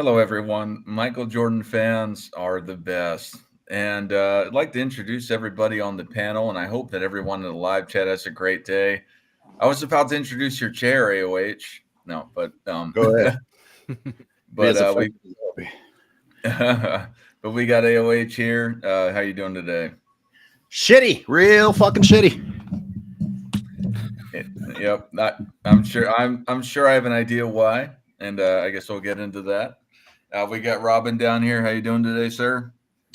Hello, everyone. Michael Jordan fans are the best. And I'd like to introduce everybody on the panel, and I hope that everyone in the live chat has a great day. I was about to introduce your chair, AOH. No, but Go ahead. Be but as we effective as I'll be. but we got AOH here. How you doing today? Shitty, real fucking shitty. It- yep, I'm sure I have an idea why, and I guess we'll get into that. We got Robin down here. How you doing today, sir?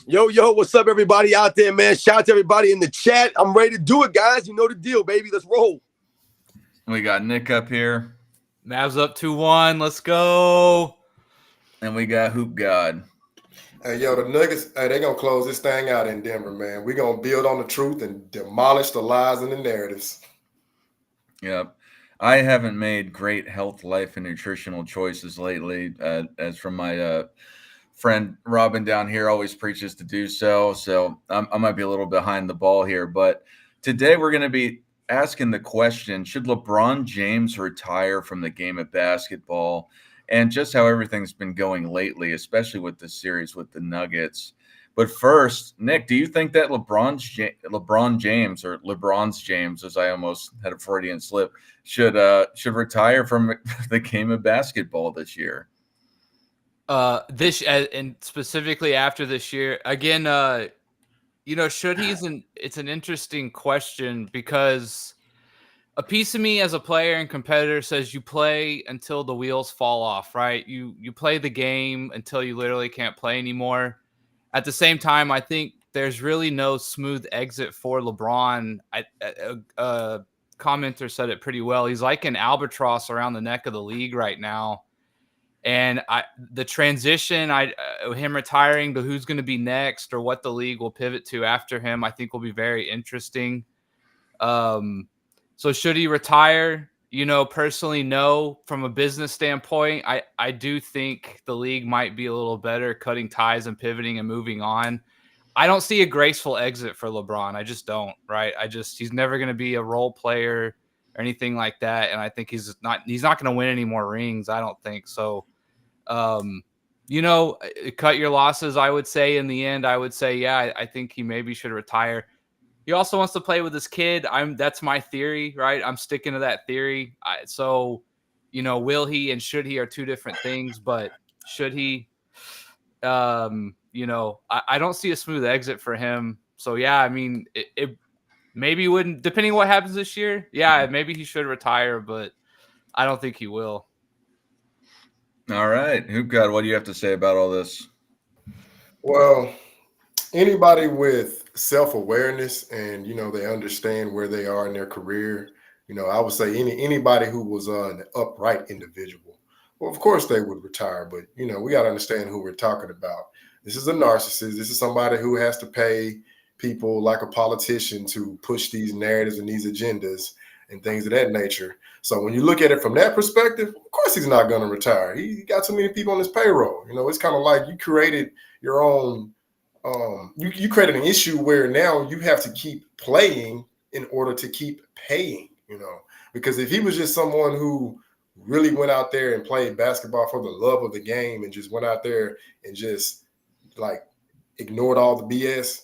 Yo, what's up, everybody out there, man? Shout out to everybody in the chat. I'm ready to do it, guys. You know the deal, baby. Let's roll. We got Nick up here, Mavs up 2-1. Let's go. and we got Hoop God. Hey, yo, the Nuggets, hey, they going to close this thing out in Denver, man. We're going to build on the truth and demolish the lies and the narratives. Yep. I haven't made great health, life, and nutritional choices lately, as from my friend Robin down here always preaches to do so. So I might be a little behind the ball here. But today we're going to be asking the question, should LeBron James retire from the game of basketball? And just how everything's been going lately, especially with the series with the Nuggets. But first, Nick, do you think that LeBron James, or LeBron's James, as I almost had a Freudian slip, should retire from the game of basketball this year? And specifically after this year, again, should it's an interesting question because a piece of me as a player and competitor says you play until the wheels fall off, right? You play the game until you literally can't play anymore. At the same time, I think there's really no smooth exit for LeBron. A commenter said it pretty well. He's like an albatross around the neck of the league right now. And the transition, him retiring to who's going to be next or what the league will pivot to after him, I think will be very interesting. So should he retire? Personally, no. From a business standpoint, I do think the league might be a little better cutting ties and pivoting and moving on. I don't see a graceful exit for LeBron. I just don't, right? He's never going to be a role player or anything like that. And I think he's not going to win any more rings. I don't think so. Cut your losses, I would say. In the end, I would say, yeah, I think he maybe should retire. He also wants to play with his kid. That's my theory, right? I'm sticking to that theory. Will he and should he are two different things, but should he, I don't see a smooth exit for him. So yeah, I mean, it maybe wouldn't, depending on what happens this year. Yeah, maybe he should retire, but I don't think he will. All right. Hoop God, what do you have to say about all this? Well, anybody with self-awareness and, they understand where they are in their career, I would say anybody who was an upright individual, well, of course they would retire. But, we got to understand who we're talking about. This is a narcissist. This is somebody who has to pay people like a politician to push these narratives and these agendas and things of that nature. So when you look at it from that perspective, of course he's not going to retire. He got too many people on his payroll. It's kind of like you created your own you created an issue where now you have to keep playing in order to keep paying, because if he was just someone who really went out there and played basketball for the love of the game and just went out there and just like ignored all the BS,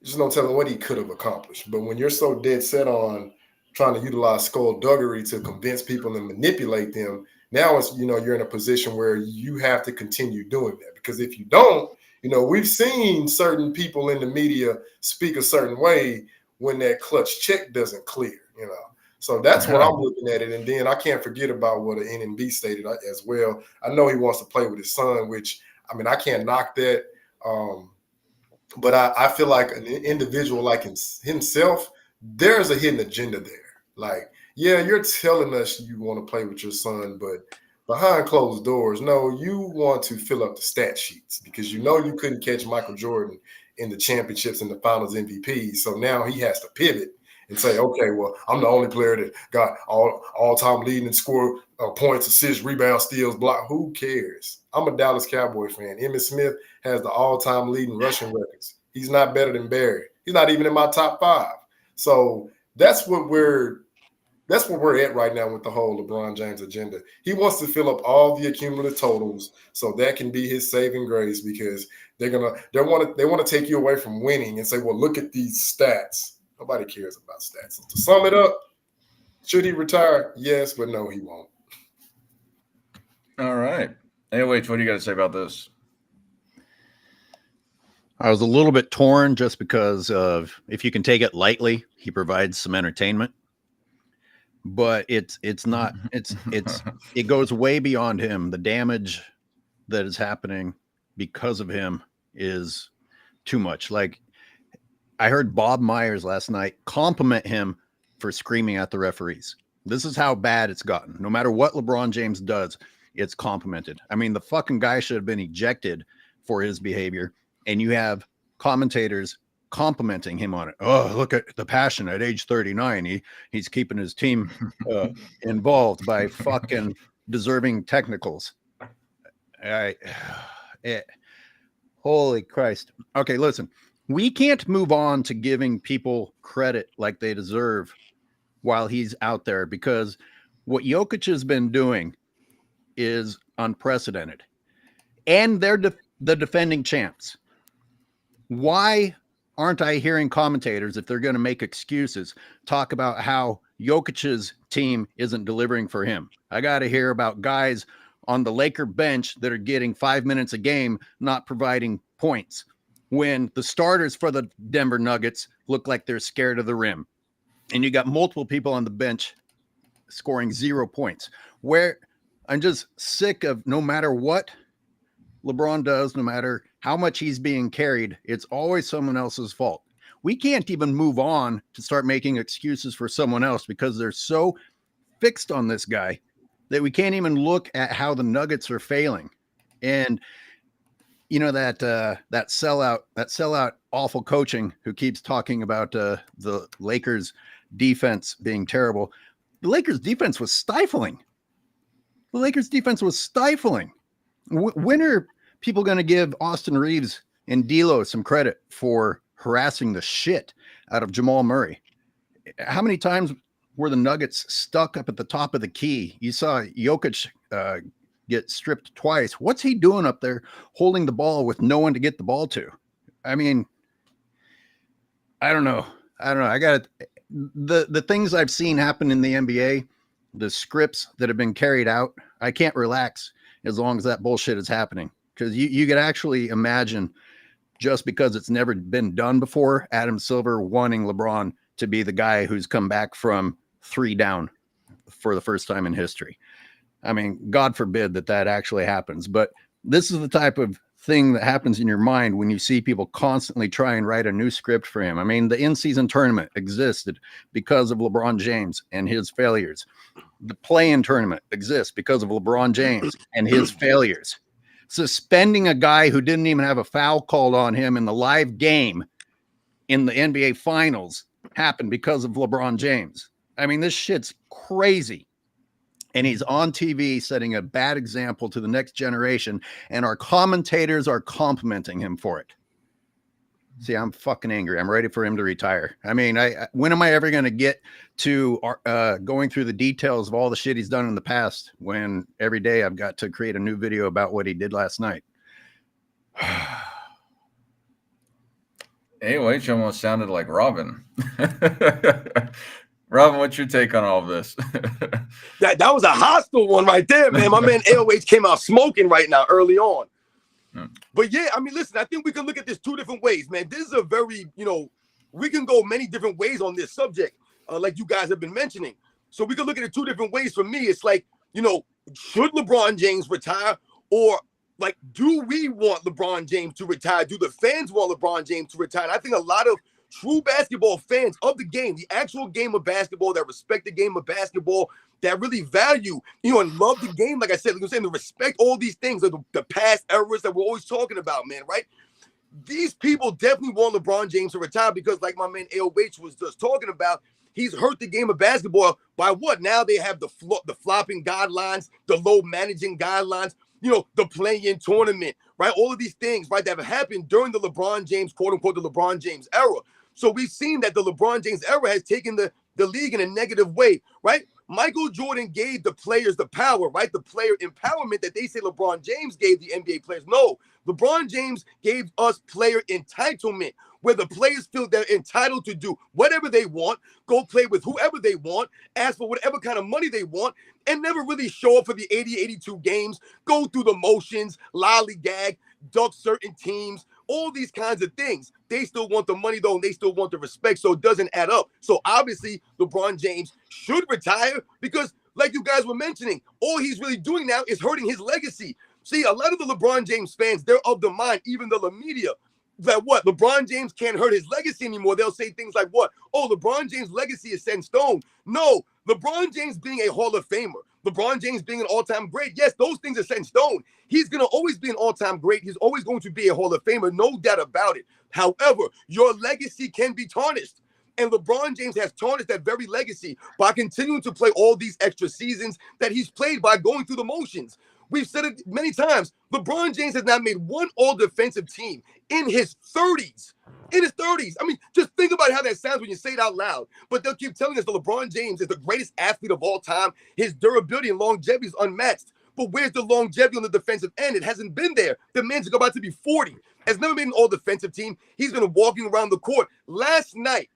there's no telling what he could have accomplished. But when you're so dead set on trying to utilize skullduggery to convince people and manipulate them, now it's, you're in a position where you have to continue doing that, because if you don't, we've seen certain people in the media speak a certain way when that clutch check doesn't clear, So that's what I'm looking at it. And then I can't forget about what an NNB stated as well. I know he wants to play with his son, which, I can't knock that. But I feel like an individual like himself, there's a hidden agenda there. Like, yeah, you're telling us you want to play with your son, but behind closed doors, no, you want to fill up the stat sheets because you couldn't catch Michael Jordan in the championships and the finals MVP. So now he has to pivot and say, okay, well, I'm the only player that got all-time leading and score points, assists, rebounds, steals, block. Who cares? I'm a Dallas Cowboy fan. Emmitt Smith has the all-time leading rushing records. He's not better than Barry. He's not even in my top 5. So that's what we're That's where we're at right now with the whole LeBron James agenda. He wants to fill up all the accumulative totals so that can be his saving grace, because they want to take you away from winning and say, well, look at these stats. Nobody cares about stats. To sum it up, should he retire? Yes, but no, he won't. All right. AOH, what do you got to say about this? I was a little bit torn just because of, if you can take it lightly, he provides some entertainment. But it goes way beyond him. The damage that is happening because of him is too much. Like, I heard Bob Myers last night compliment him for screaming at the referees. This is how bad it's gotten. No matter what LeBron James does, it's complimented. I mean, the fucking guy should have been ejected for his behavior, and you have commentators complimenting him on it. Oh, look at the passion at age 39. He's keeping his team involved by fucking deserving technicals. Holy Christ. Okay, listen. We can't move on to giving people credit like they deserve while he's out there, because what Jokic has been doing is unprecedented. And they're the defending champs. Why aren't I hearing commentators, if they're going to make excuses, talk about how Jokic's team isn't delivering for him? I got to hear about guys on the Laker bench that are getting 5 minutes a game, not providing points, when the starters for the Denver Nuggets look like they're scared of the rim. And you got multiple people on the bench scoring 0 points. Where I'm just sick of, no matter what LeBron does, no matter how much he's being carried, it's always someone else's fault. We can't even move on to start making excuses for someone else, because they're so fixed on this guy that we can't even look at how the Nuggets are failing. And you know, that sellout awful coaching who keeps talking about the Lakers defense being terrible. The Lakers defense was stifling. When are people going to give Austin Reeves and D'Lo some credit for harassing the shit out of Jamal Murray? How many times were the Nuggets stuck up at the top of the key? You saw Jokic get stripped twice. What's he doing up there holding the ball with no one to get the ball to? I mean, I don't know. I got the things I've seen happen in the NBA, the scripts that have been carried out. I can't relax as long as that bullshit is happening, because you could actually imagine, just because it's never been done before, Adam Silver wanting LeBron to be the guy who's come back from 3 down for the first time in history. I mean, God forbid that actually happens. But this is the type of thing that happens in your mind when you see people constantly try and write a new script for him. I mean, the in-season tournament existed because of LeBron James and his failures. The play-in tournament exists because of LeBron James and his failures. Suspending a guy who didn't even have a foul called on him in the live game in the NBA Finals happened because of LeBron James. I mean, this shit's crazy. And he's on TV setting a bad example to the next generation, and our commentators are complimenting him for it. See, I'm fucking angry. I'm ready for him to retire. I mean, when am I ever going to get to going through the details of all the shit he's done in the past, when every day I've got to create a new video about what he did last night? AOH almost sounded like Robin. Robin, what's your take on all of this? That was a hostile one right there, man. My man LOH came out smoking right now early on. But yeah, I mean, listen, I think we can look at this 2 different ways, man. This is a very, we can go many different ways on this subject, like you guys have been mentioning. So we can look at it 2 different ways. For me, it's like, should LeBron James retire, or like, do we want LeBron James to retire? Do the fans want LeBron James to retire? And I think a lot of true basketball fans of the game, the actual game of basketball, that respect the game of basketball, that really value, and love the game. Like I said, to respect all these things, like the past errors that we're always talking about, man, right? These people definitely want LeBron James to retire, because like my man AOH was just talking about, he's hurt the game of basketball by what? Now they have the flopping guidelines, the low managing guidelines, the play-in tournament, right? All of these things, right, that have happened during the LeBron James, quote unquote, the LeBron James era. So we've seen that the LeBron James era has taken the the league in a negative way, right? Michael Jordan gave the players the power, right? The player empowerment that they say LeBron James gave the NBA players. No, LeBron James gave us player entitlement, where the players feel they're entitled to do whatever they want, go play with whoever they want, ask for whatever kind of money they want, and never really show up for the 80, 82 games, go through the motions, lollygag, duck certain teams, all these kinds of things. They still want the money, though, and they still want the respect, so it doesn't add up. So obviously, LeBron James should retire because, like you guys were mentioning, all he's really doing now is hurting his legacy. See, a lot of the LeBron James fans, they're of the mind, even the media, that what? LeBron James can't hurt his legacy anymore. They'll say things like what? Oh, LeBron James' legacy is set in stone. No, LeBron James being a Hall of Famer, LeBron James being an all-time great, yes, those things are set in stone. He's going to always be an all-time great. He's always going to be a Hall of Famer, no doubt about it. However, your legacy can be tarnished. And LeBron James has tarnished that very legacy by continuing to play all these extra seasons that he's played by going through the motions. We've said it many times. LeBron James has not made one all-defensive team in his 30s. In his 30s. I mean, just think about how that sounds when you say it out loud. But they'll keep telling us that LeBron James is the greatest athlete of all time. His durability and longevity is unmatched. But where's the longevity on the defensive end? It hasn't been there. The man's about to be 40. Has never been an all-defensive team. He's been walking around the court. Last night,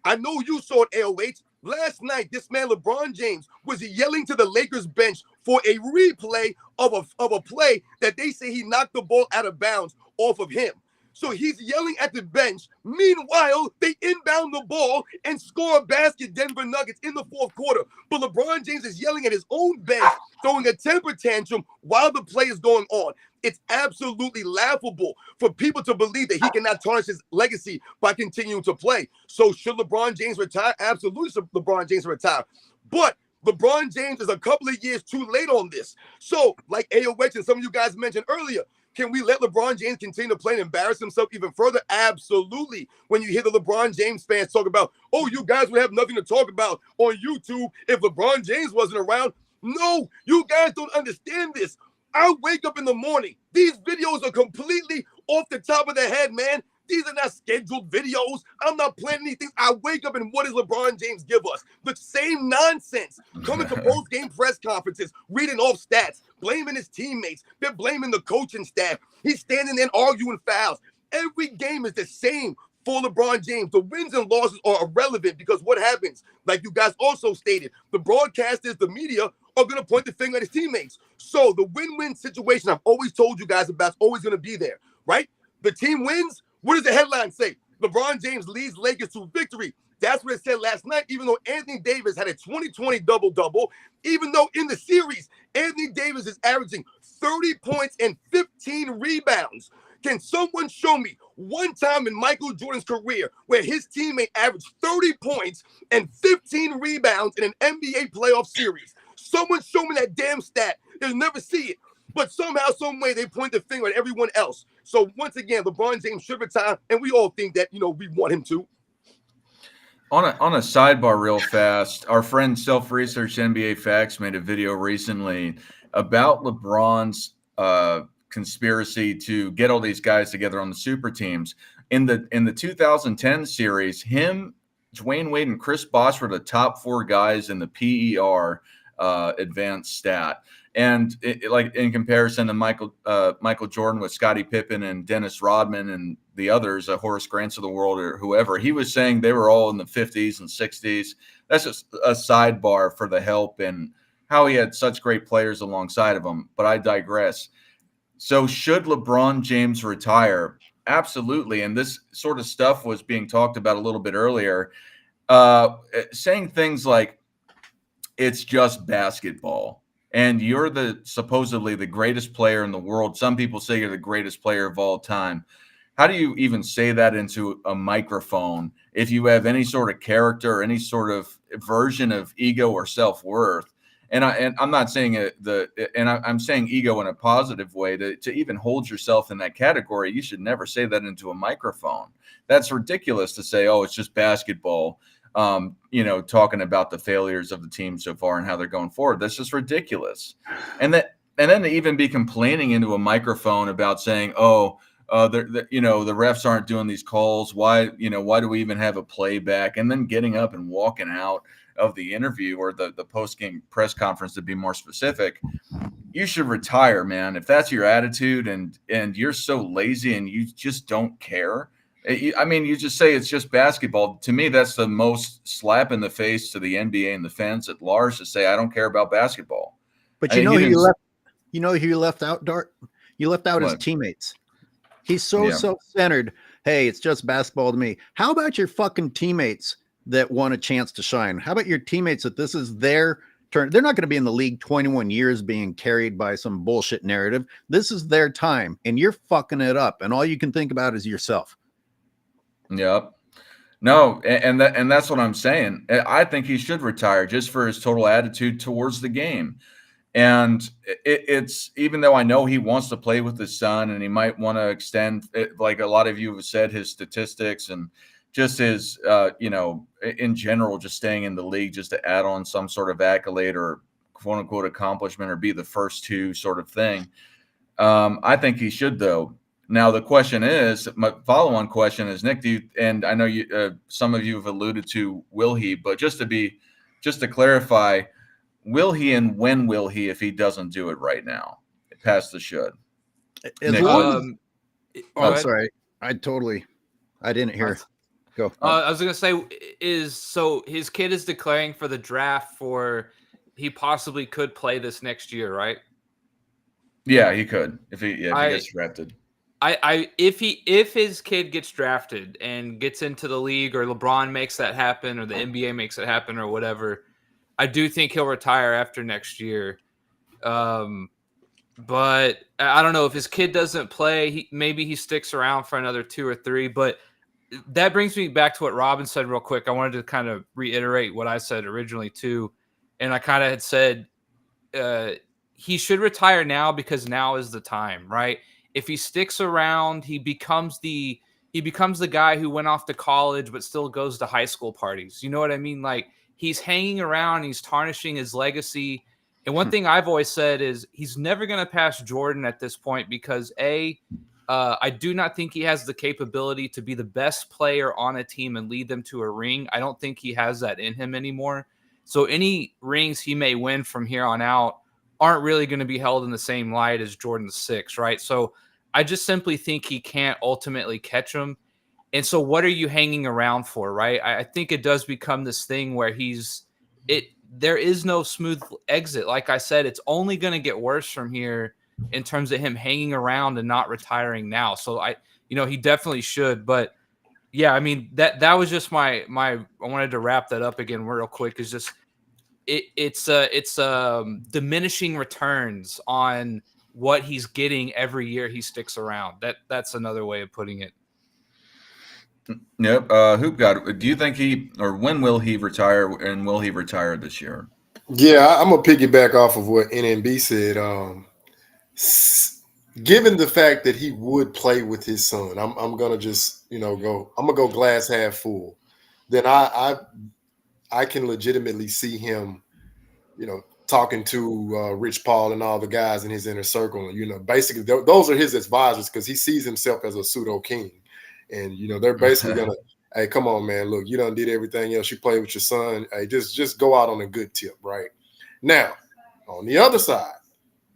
I know you saw it, AOH. Last night, this man, LeBron James, was yelling to the Lakers bench for a replay of a play that they say he knocked the ball out of bounds off of him. So he's yelling at the bench. Meanwhile, they inbound the ball and score a basket, Denver Nuggets, in the fourth quarter. But LeBron James is yelling at his own bench, throwing a temper tantrum while the play is going on. It's absolutely laughable for people to believe that he cannot tarnish his legacy by continuing to play. So should LeBron James retire? Absolutely should LeBron James retire. But LeBron James is a couple of years too late on this. So like AOH and some of you guys mentioned earlier, can we let LeBron James continue to play and embarrass himself even further? Absolutely. When you hear the LeBron James fans talk about, oh, you guys would have nothing to talk about on YouTube if LeBron James wasn't around. No, you guys don't understand this. I wake up in the morning. These videos are completely off the top of the head, man. These are not scheduled videos. I'm not planning anything. I wake up and what does LeBron James give us? The same nonsense. Coming to post-game press conferences, reading off stats, blaming his teammates. They're blaming the coaching staff. He's standing there arguing fouls. Every game is the same for LeBron James. The wins and losses are irrelevant because what happens, like you guys also stated, the broadcasters, the media are going to point the finger at his teammates. So the win-win situation I've always told you guys about is always going to be there, right? The team wins. What does the headline say? LeBron James leads Lakers to victory. That's what it said last night, even though Anthony Davis had a 20-20 double-double, even though in the series, Anthony Davis is averaging 30 points and 15 rebounds. Can someone show me one time in Michael Jordan's career where his teammate averaged 30 points and 15 rebounds in an NBA playoff series? Someone show me that damn stat. They'll never see it. But somehow, some way, they point the finger at everyone else. So once again, LeBron James should retire, and we all think that, we want him to. On a sidebar real fast, our friend Self-Research NBA Facts made a video recently about LeBron's conspiracy to get all these guys together on the super teams. In the 2010 series, him, Dwayne Wade, and Chris Bosh were the top 4 guys in the PER advanced stat. And like in comparison to Michael Jordan with Scottie Pippen and Dennis Rodman and the others, Horace Grant's of the world or whoever, he was saying they were all in the 50s and 60s. That's just a sidebar for the help and how he had such great players alongside of him. But I digress. So should LeBron James retire? Absolutely. And this sort of stuff was being talked about a little bit earlier, saying things like, it's just basketball. And you're supposedly the greatest player in the world. Some people say you're the greatest player of all time. How do you even say that into a microphone if you have any sort of character or any sort of version of ego or self-worth? And I'm not saying I'm saying ego in a positive way. To even hold yourself in that category, you should never say that into a microphone. That's ridiculous to say, oh, it's just basketball. Talking about the failures of the team so far and how they're going forward. That's just ridiculous. And then to even be complaining into a microphone about saying, oh, the refs aren't doing these calls. Why do we even have a playback? And then getting up and walking out of the interview or the post-game press conference, to be more specific. You should retire, man. If that's your attitude and you're so lazy and you just don't care. You just say it's just basketball. To me, that's the most slap in the face to the NBA and the fans at large to say, I don't care about basketball. But who you left out, Dart? You left out his teammates. He's so self-centered. Hey, it's just basketball to me. How about your fucking teammates that want a chance to shine? How about your teammates that this is their turn? They're not going to be in the league 21 years being carried by some bullshit narrative. This is their time, and you're fucking it up, and all you can think about is yourself. Yep. No, and that's what I'm saying. I think he should retire just for his total attitude towards the game. And it's even though I know he wants to play with his son and he might want to extend, like a lot of you have said, his statistics and just his, in general, just staying in the league just to add on some sort of accolade or quote unquote accomplishment or be the first two sort of thing. I think he should, though. Now, the question is, my follow-on question is, Nick, and I know you, some of you have alluded to, will he, but just to clarify, will he and when will he if he doesn't do it right now? Past the should. Sorry. I didn't hear. Go. I was going to say his kid is declaring for the draft he possibly could play this next year, right? Yeah, he could if he gets drafted. If his kid gets drafted and gets into the league or LeBron makes that happen or the NBA makes it happen or whatever, I do think he'll retire after next year. But I don't know if his kid doesn't play, maybe he sticks around for another 2 or 3. But that brings me back to what Robin said real quick. I wanted to kind of reiterate what I said originally too. And I kind of had said he should retire now because now is the time, right? If he sticks around, he becomes the guy who went off to college but still goes to high school parties. You know what I mean? Like, he's hanging around, he's tarnishing his legacy. And one thing I've always said is he's never going to pass Jordan at this point because I do not think he has the capability to be the best player on a team and lead them to a ring. I don't think he has that in him anymore. So any rings he may win from here on out aren't really going to be held in the same light as Jordan's 6, right? So I just simply think he can't ultimately catch him. And so what are you hanging around for, right? I think it does become this thing where there is no smooth exit. Like I said, it's only going to get worse from here in terms of him hanging around and not retiring now. So he definitely should. But yeah, I mean, that was just I wanted to wrap that up again real quick. Is just it's diminishing returns on what he's getting every year he sticks around. That's another way of putting it. Yep. Hoop God, do you think when will he retire, and will he retire this year? Yeah, I'm gonna piggyback off of what NMB said. Given the fact that he would play with his son, I'm gonna just go glass half full. Then I can legitimately see him, talking to Rich Paul and all the guys in his inner circle. Basically those are his advisors because he sees himself as a pseudo king. And, they're basically going to, hey, come on, man, look, you done did everything else. You play with your son. Hey, just go out on a good tip, right? Now, on the other side,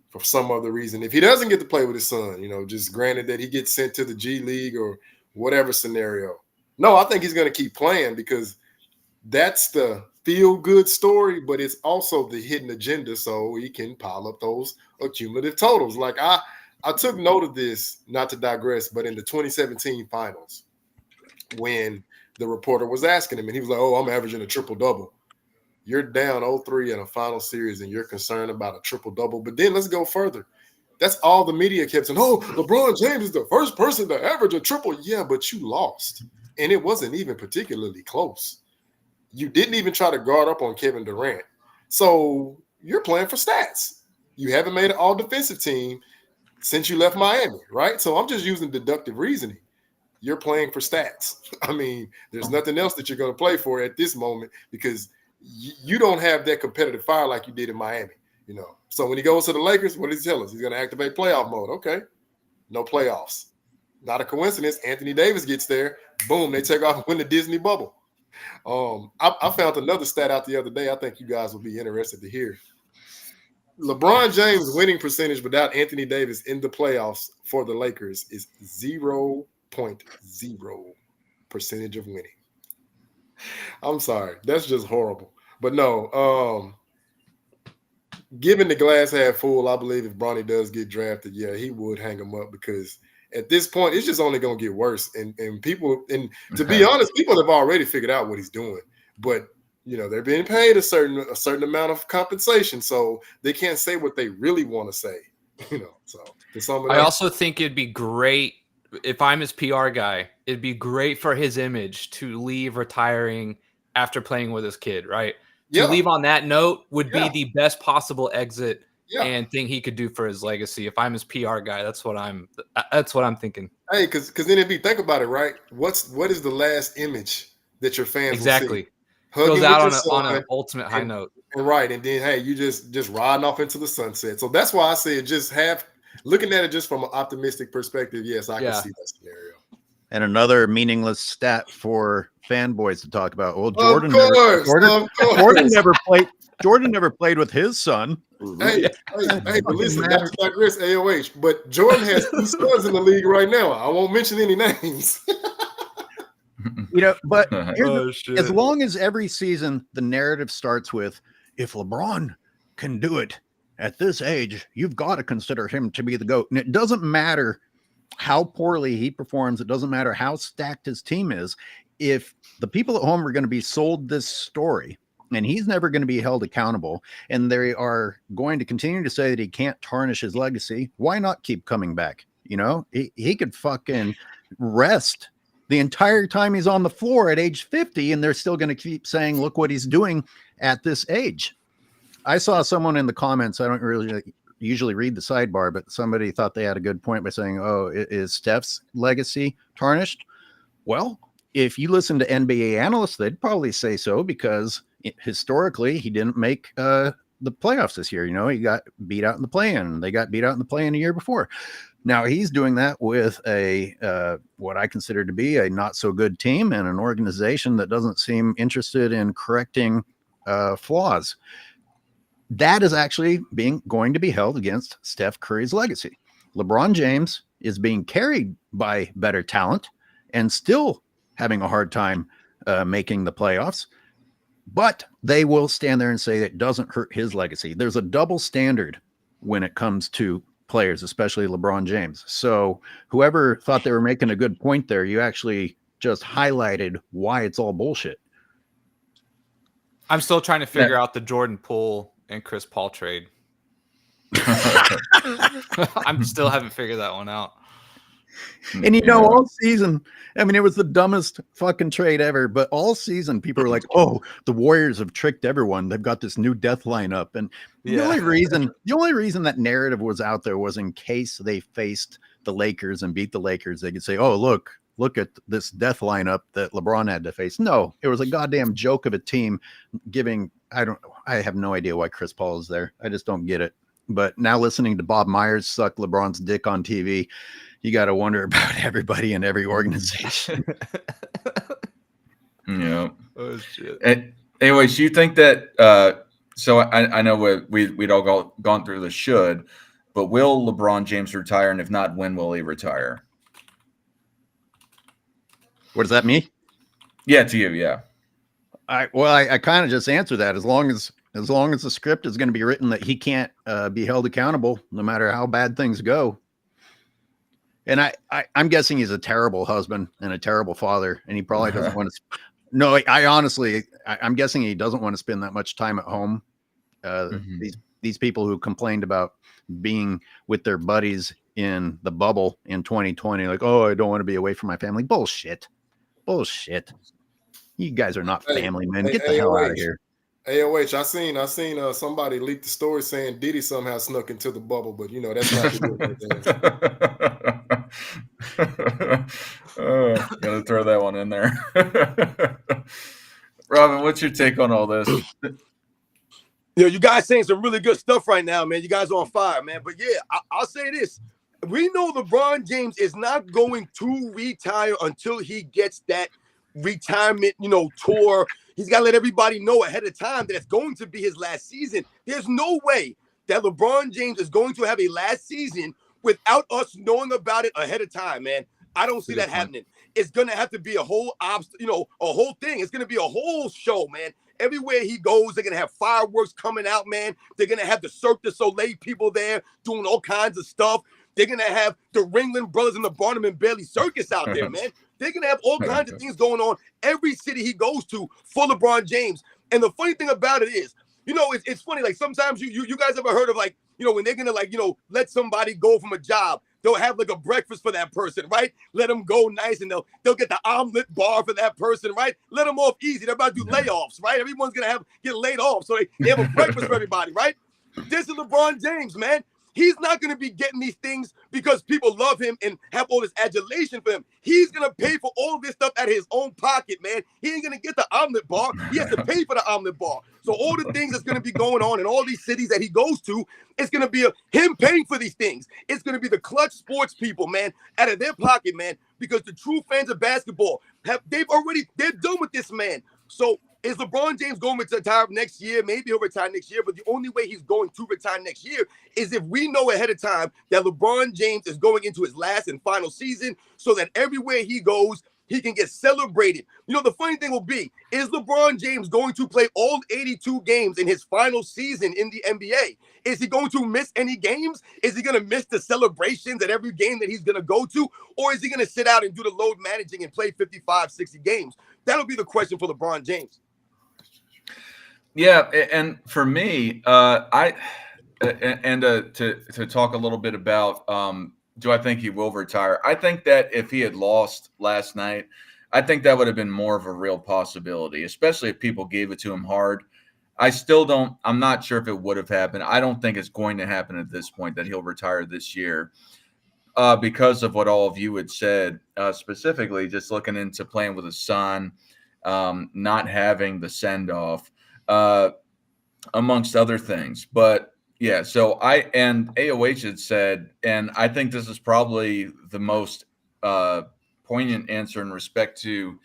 for some other reason, if he doesn't get to play with his son, just granted that he gets sent to the G League or whatever scenario. No, I think he's going to keep playing because that's the feel-good story, but it's also the hidden agenda so he can pile up those accumulative totals. Like I took note of this, not to digress, but in the 2017 finals, when the reporter was asking him, and he was like, oh, I'm averaging a triple-double. You're down 0-3 in a final series, and you're concerned about a triple-double. But then let's go further. That's all the media kept saying, oh, LeBron James is the first person to average a triple. Yeah, but you lost, and it wasn't even particularly close. You didn't even try to guard up on Kevin Durant. So you're playing for stats. You haven't made an all-defensive team since you left Miami, right? So I'm just using deductive reasoning. You're playing for stats. I mean, there's nothing else that you're going to play for at this moment because you don't have that competitive fire like you did in Miami, So when he goes to the Lakers, what does he tell us? He's going to activate playoff mode. Okay, no playoffs. not a coincidence. Anthony Davis gets there. Boom, they take off and win the Disney bubble. I found another stat out the other day. I think you guys will be interested to hear. LeBron James' winning percentage without Anthony Davis in the playoffs for the Lakers is 0.0% of winning. I'm sorry. That's just horrible. But no, given the glass half full, I believe if Bronny does get drafted, yeah, he would hang him up because at this point, it's just only going to get worse. And people, and to be honest, people have already figured out what he's doing. But they're being paid a certain amount of compensation, so they can't say what they really want to say. So I also think it'd be great if I'm his PR guy. It'd be great for his image to leave retiring after playing with his kid, right? Yeah. To leave on that note would be the best possible exit Yeah. and thing he could do for his legacy. If I'm his PR guy, that's what I'm thinking. Hey, because then if you think about it, right? What is the last image that your fans Exactly will see? Hugging goes out with your on son, an ultimate high note. Right, and then hey, you just riding off into the sunset. So that's why I said just looking at it just from an optimistic perspective. Yes, I can see that scenario. And another meaningless stat for fanboys to talk about. Well, Jordan never played with his son. Hey, but listen, that's digress, AOH. But Jordan has 2 sons in the league right now. I won't mention any names. But as long as every season the narrative starts with, if LeBron can do it at this age, you've got to consider him to be the GOAT. And it doesn't matter how poorly he performs. It doesn't matter how stacked his team is. If the people at home are going to be sold this story and he's never going to be held accountable and they are going to continue to say that he can't tarnish his legacy, why not keep coming back? He could fucking rest the entire time he's on the floor at age 50, and they're still going to keep saying, look what he's doing at this age. I saw someone in the comments, I don't really usually read the sidebar, but somebody thought they had a good point by saying, oh, is Steph's legacy tarnished? Well, if you listen to NBA analysts, they'd probably say so, because historically he didn't make the playoffs this year. He got beat out in the play-in. They got beat out in the play-in a year before. Now he's doing that with a what I consider to be a not so good team and an organization that doesn't seem interested in correcting flaws. That is actually going to be held against Steph Curry's legacy. LeBron James is being carried by better talent and still having a hard time making the playoffs, but they will stand there and say it doesn't hurt his legacy. There's a double standard when it comes to players, especially LeBron James. So whoever thought they were making a good point there, you actually just highlighted why it's all bullshit. I'm still trying to figure out the Jordan Poole and Chris Paul trade. I'm still haven't figured that one out. And all season, I mean, it was the dumbest fucking trade ever, but all season people are like, oh, the Warriors have tricked everyone. They've got this new death lineup. And the only reason that narrative was out there was in case they faced the Lakers and beat the Lakers, they could say, oh, look at this death lineup that LeBron had to face. No, it was a goddamn joke of a team giving, I have no idea why Chris Paul is there. I just don't get it. But now listening to Bob Myers suck LeBron's dick on TV, you got to wonder about everybody in every organization. Yeah. Oh, shit. Anyways, you think that so I know we'd all gone through the should, but will LeBron James retire? And if not, when will he retire? What does that mean? Yeah, to you, yeah. I kind of just answered that. As long as the script is going to be written that he can't be held accountable, no matter how bad things go. And I'm guessing he's a terrible husband and a terrible father, and he probably doesn't want to. No, I'm guessing he doesn't want to spend that much time at home. These people who complained about being with their buddies in the bubble in 2020, like, oh, I don't want to be away from my family. Bullshit. You guys are not family, man. Get the hell out of here. AOH, I seen somebody leak the story saying Diddy somehow snuck into the bubble, but that's not gotta throw that one in there. Robin, what's your take on all this? You guys saying some really good stuff right now, man. You guys are on fire, man. But yeah, I'll say this. We know LeBron James is not going to retire until he gets that retirement, tour. He's got to let everybody know ahead of time that it's going to be his last season. There's no way that LeBron James is going to have a last season without us knowing about it ahead of time, man. I don't see that happening. It's going to have to be a whole a whole thing. It's going to be a whole show, man. Everywhere he goes, they're going to have fireworks coming out, man. They're going to have the Cirque du Soleil people there doing all kinds of stuff. They're going to have the Ringling Brothers and the Barnum and Bailey Circus out there, man. They're going to have all kinds of things going on every city he goes to for LeBron James. And the funny thing about it is, it's funny. Like sometimes you guys ever heard of when they're going to let somebody go from a job, they'll have like a breakfast for that person, right? Let them go nice and they'll get the omelet bar for that person, right? Let them off easy. They're about to do layoffs, right? Everyone's going to get laid off. So they have a breakfast for everybody, right? This is LeBron James, man. He's not going to be getting these things because people love him and have all this adulation for him. He's going to pay for all this stuff out of his own pocket, man. He ain't going to get the omelet bar. He has to pay for the omelet bar. So all the things that's going to be going on in all these cities that he goes to, it's going to be him paying for these things. It's going to be the clutch sports people, man, out of their pocket, man, because the true fans of basketball, they're done with this man. So is LeBron James going to retire next year? Maybe he'll retire next year, but the only way he's going to retire next year is if we know ahead of time that LeBron James is going into his last and final season so that everywhere he goes, he can get celebrated. The funny thing will be, is LeBron James going to play all 82 games in his final season in the NBA? Is he going to miss any games? Is he going to miss the celebrations at every game that he's going to go to? Or is he going to sit out and do the load managing and play 55, 60 games? That'll be the question for LeBron James. Yeah, and for me, to talk a little bit about, do I think he will retire? I think that if he had lost last night, I think that would have been more of a real possibility, especially if people gave it to him hard. I'm not sure if it would have happened. I don't think it's going to happen at this point that he'll retire this year because of what all of you had said, specifically just looking into playing with his son, not having the send-off. Amongst other things. But yeah, so AOH had said, and I think this is probably the most poignant answer in respect to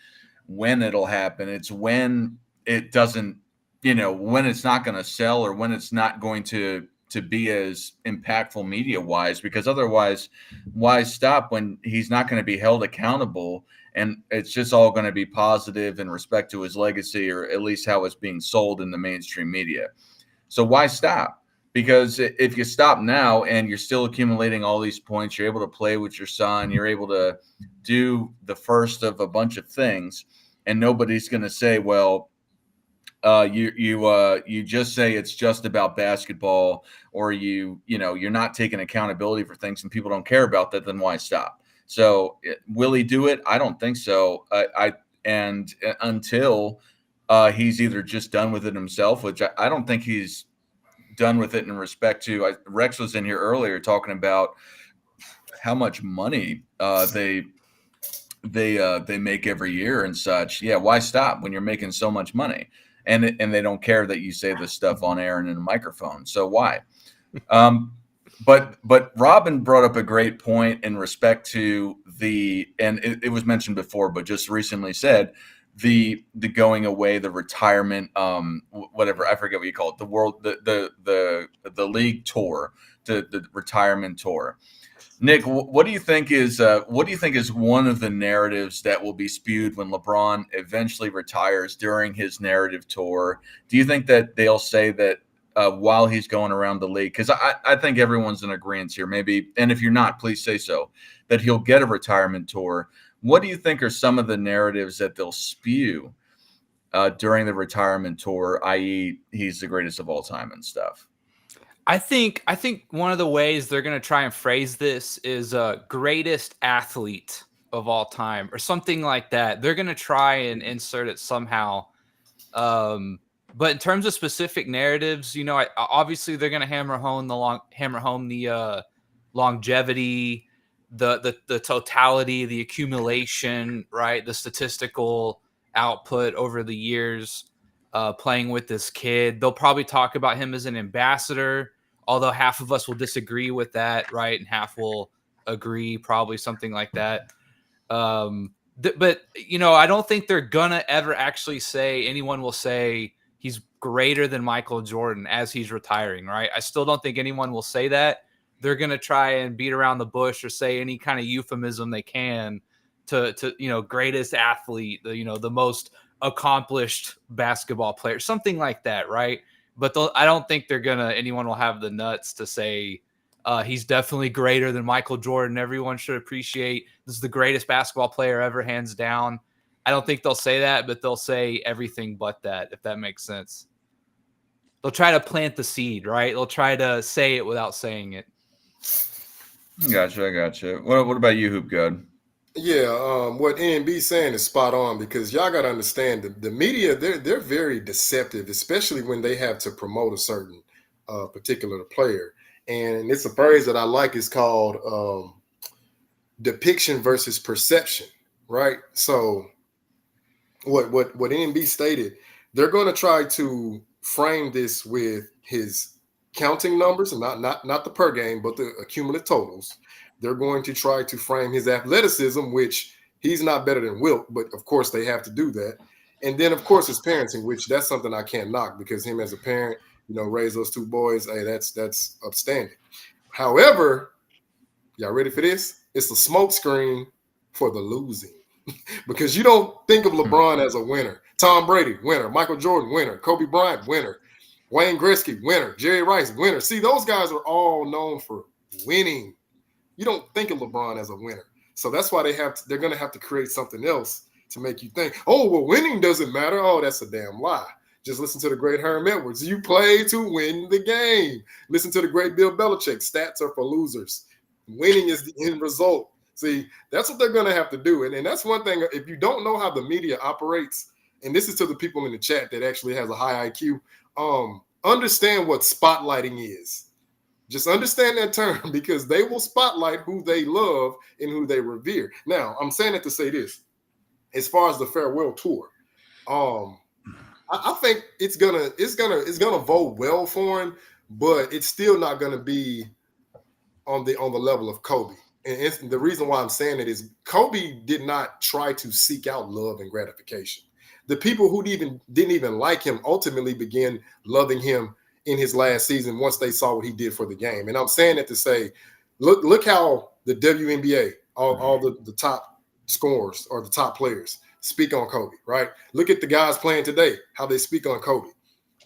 when it'll happen. It's when it doesn't, when it's not going to sell or when it's not going to be as impactful media wise, because otherwise why stop when he's not going to be held accountable and it's just all going to be positive in respect to his legacy, or at least how it's being sold in the mainstream media. So why stop? Because if you stop now and you're still accumulating all these points, you're able to play with your son, you're able to do the first of a bunch of things, and nobody's going to say, well, you just say it's just about basketball, or you're not taking accountability for things and people don't care about that, then why stop? So will he do it? I don't think so. Until he's either just done with it himself, which I don't think he's done with it in respect to. Rex was in here earlier talking about how much money they make every year and such. Yeah, why stop when you're making so much money? And they don't care that you say this stuff on air and in a microphone. So why? But Robin brought up a great point in respect to it was mentioned before, but just recently said the going away, the retirement, whatever, I forget what you call it, the league tour, the retirement tour. Nick, what do you think is one of the narratives that will be spewed when LeBron eventually retires during his narrative tour? Do you think that they'll say that while he's going around the league? Because I think everyone's in agreement here, maybe, and if you're not, please say so, that he'll get a retirement tour. What do you think are some of the narratives that they'll spew during the retirement tour, i.e. he's the greatest of all time and stuff? I think one of the ways they're going to try and phrase this is greatest athlete of all time or something like that. They're going to try and insert it somehow. But in terms of specific narratives, obviously they're going to hammer home the longevity, the totality, the accumulation, right? The statistical output over the years. Playing with this kid. They'll probably talk about him as an ambassador, although half of us will disagree with that, right? And half will agree, probably something like that. But I don't think they're gonna ever actually say, anyone will say he's greater than Michael Jordan as he's retiring, right? I still don't think anyone will say that. They're gonna try and beat around the bush or say any kind of euphemism they can to greatest athlete, the most accomplished basketball player, something like that, right? But I don't think anyone will have the nuts to say he's definitely greater than Michael Jordan. Everyone should appreciate this is the greatest basketball player ever, hands down. I don't think they'll say that, but they'll say everything but that, if that makes sense. They'll try to plant the seed, right? They'll try to say it without saying it. Gotcha, I gotcha. What about you, Hoop God? Yeah, what NB's saying is spot on, because y'all got to understand the media, they're very deceptive, especially when they have to promote a certain particular player. And it's a phrase that I like. It's called depiction versus perception, right? So what NB stated, they're going to try to frame this with his counting numbers, and not the per game, but the cumulative totals. They're going to try to frame his athleticism, which he's not better than Wilt, but of course they have to do that. And then, of course, his parenting, which that's something I can't knock, because him as a parent, raise those two boys, hey, that's upstanding. However, y'all ready for this? It's a smokescreen for the losing. Because you don't think of LeBron as a winner. Tom Brady, winner. Michael Jordan, winner. Kobe Bryant, winner. Wayne Gretzky, winner. Jerry Rice, winner. See, those guys are all known for winning. You don't think of LeBron as a winner. So that's why they're going to have to create something else to make you think, oh, well, winning doesn't matter. Oh, that's a damn lie. Just listen to the great Herm Edwards. You play to win the game. Listen to the great Bill Belichick. Stats are for losers. Winning is the end result. See, that's what they're going to have to do. And that's one thing. If you don't know how the media operates, and this is to the people in the chat that actually has a high IQ, understand what spotlighting is. Just understand that term, because they will spotlight who they love and who they revere. Now, I'm saying it to say this. As far as the farewell tour, I think it's gonna vote well for him, but it's still not gonna be on the level of Kobe. And the reason why I'm saying it is Kobe did not try to seek out love and gratification. The people who didn't even like him ultimately began loving him in his last season once they saw what he did for the game. And I'm saying it to say, look how the WNBA, all the top scorers or the top players speak on Kobe, right? Look at the guys playing today, how they speak on Kobe.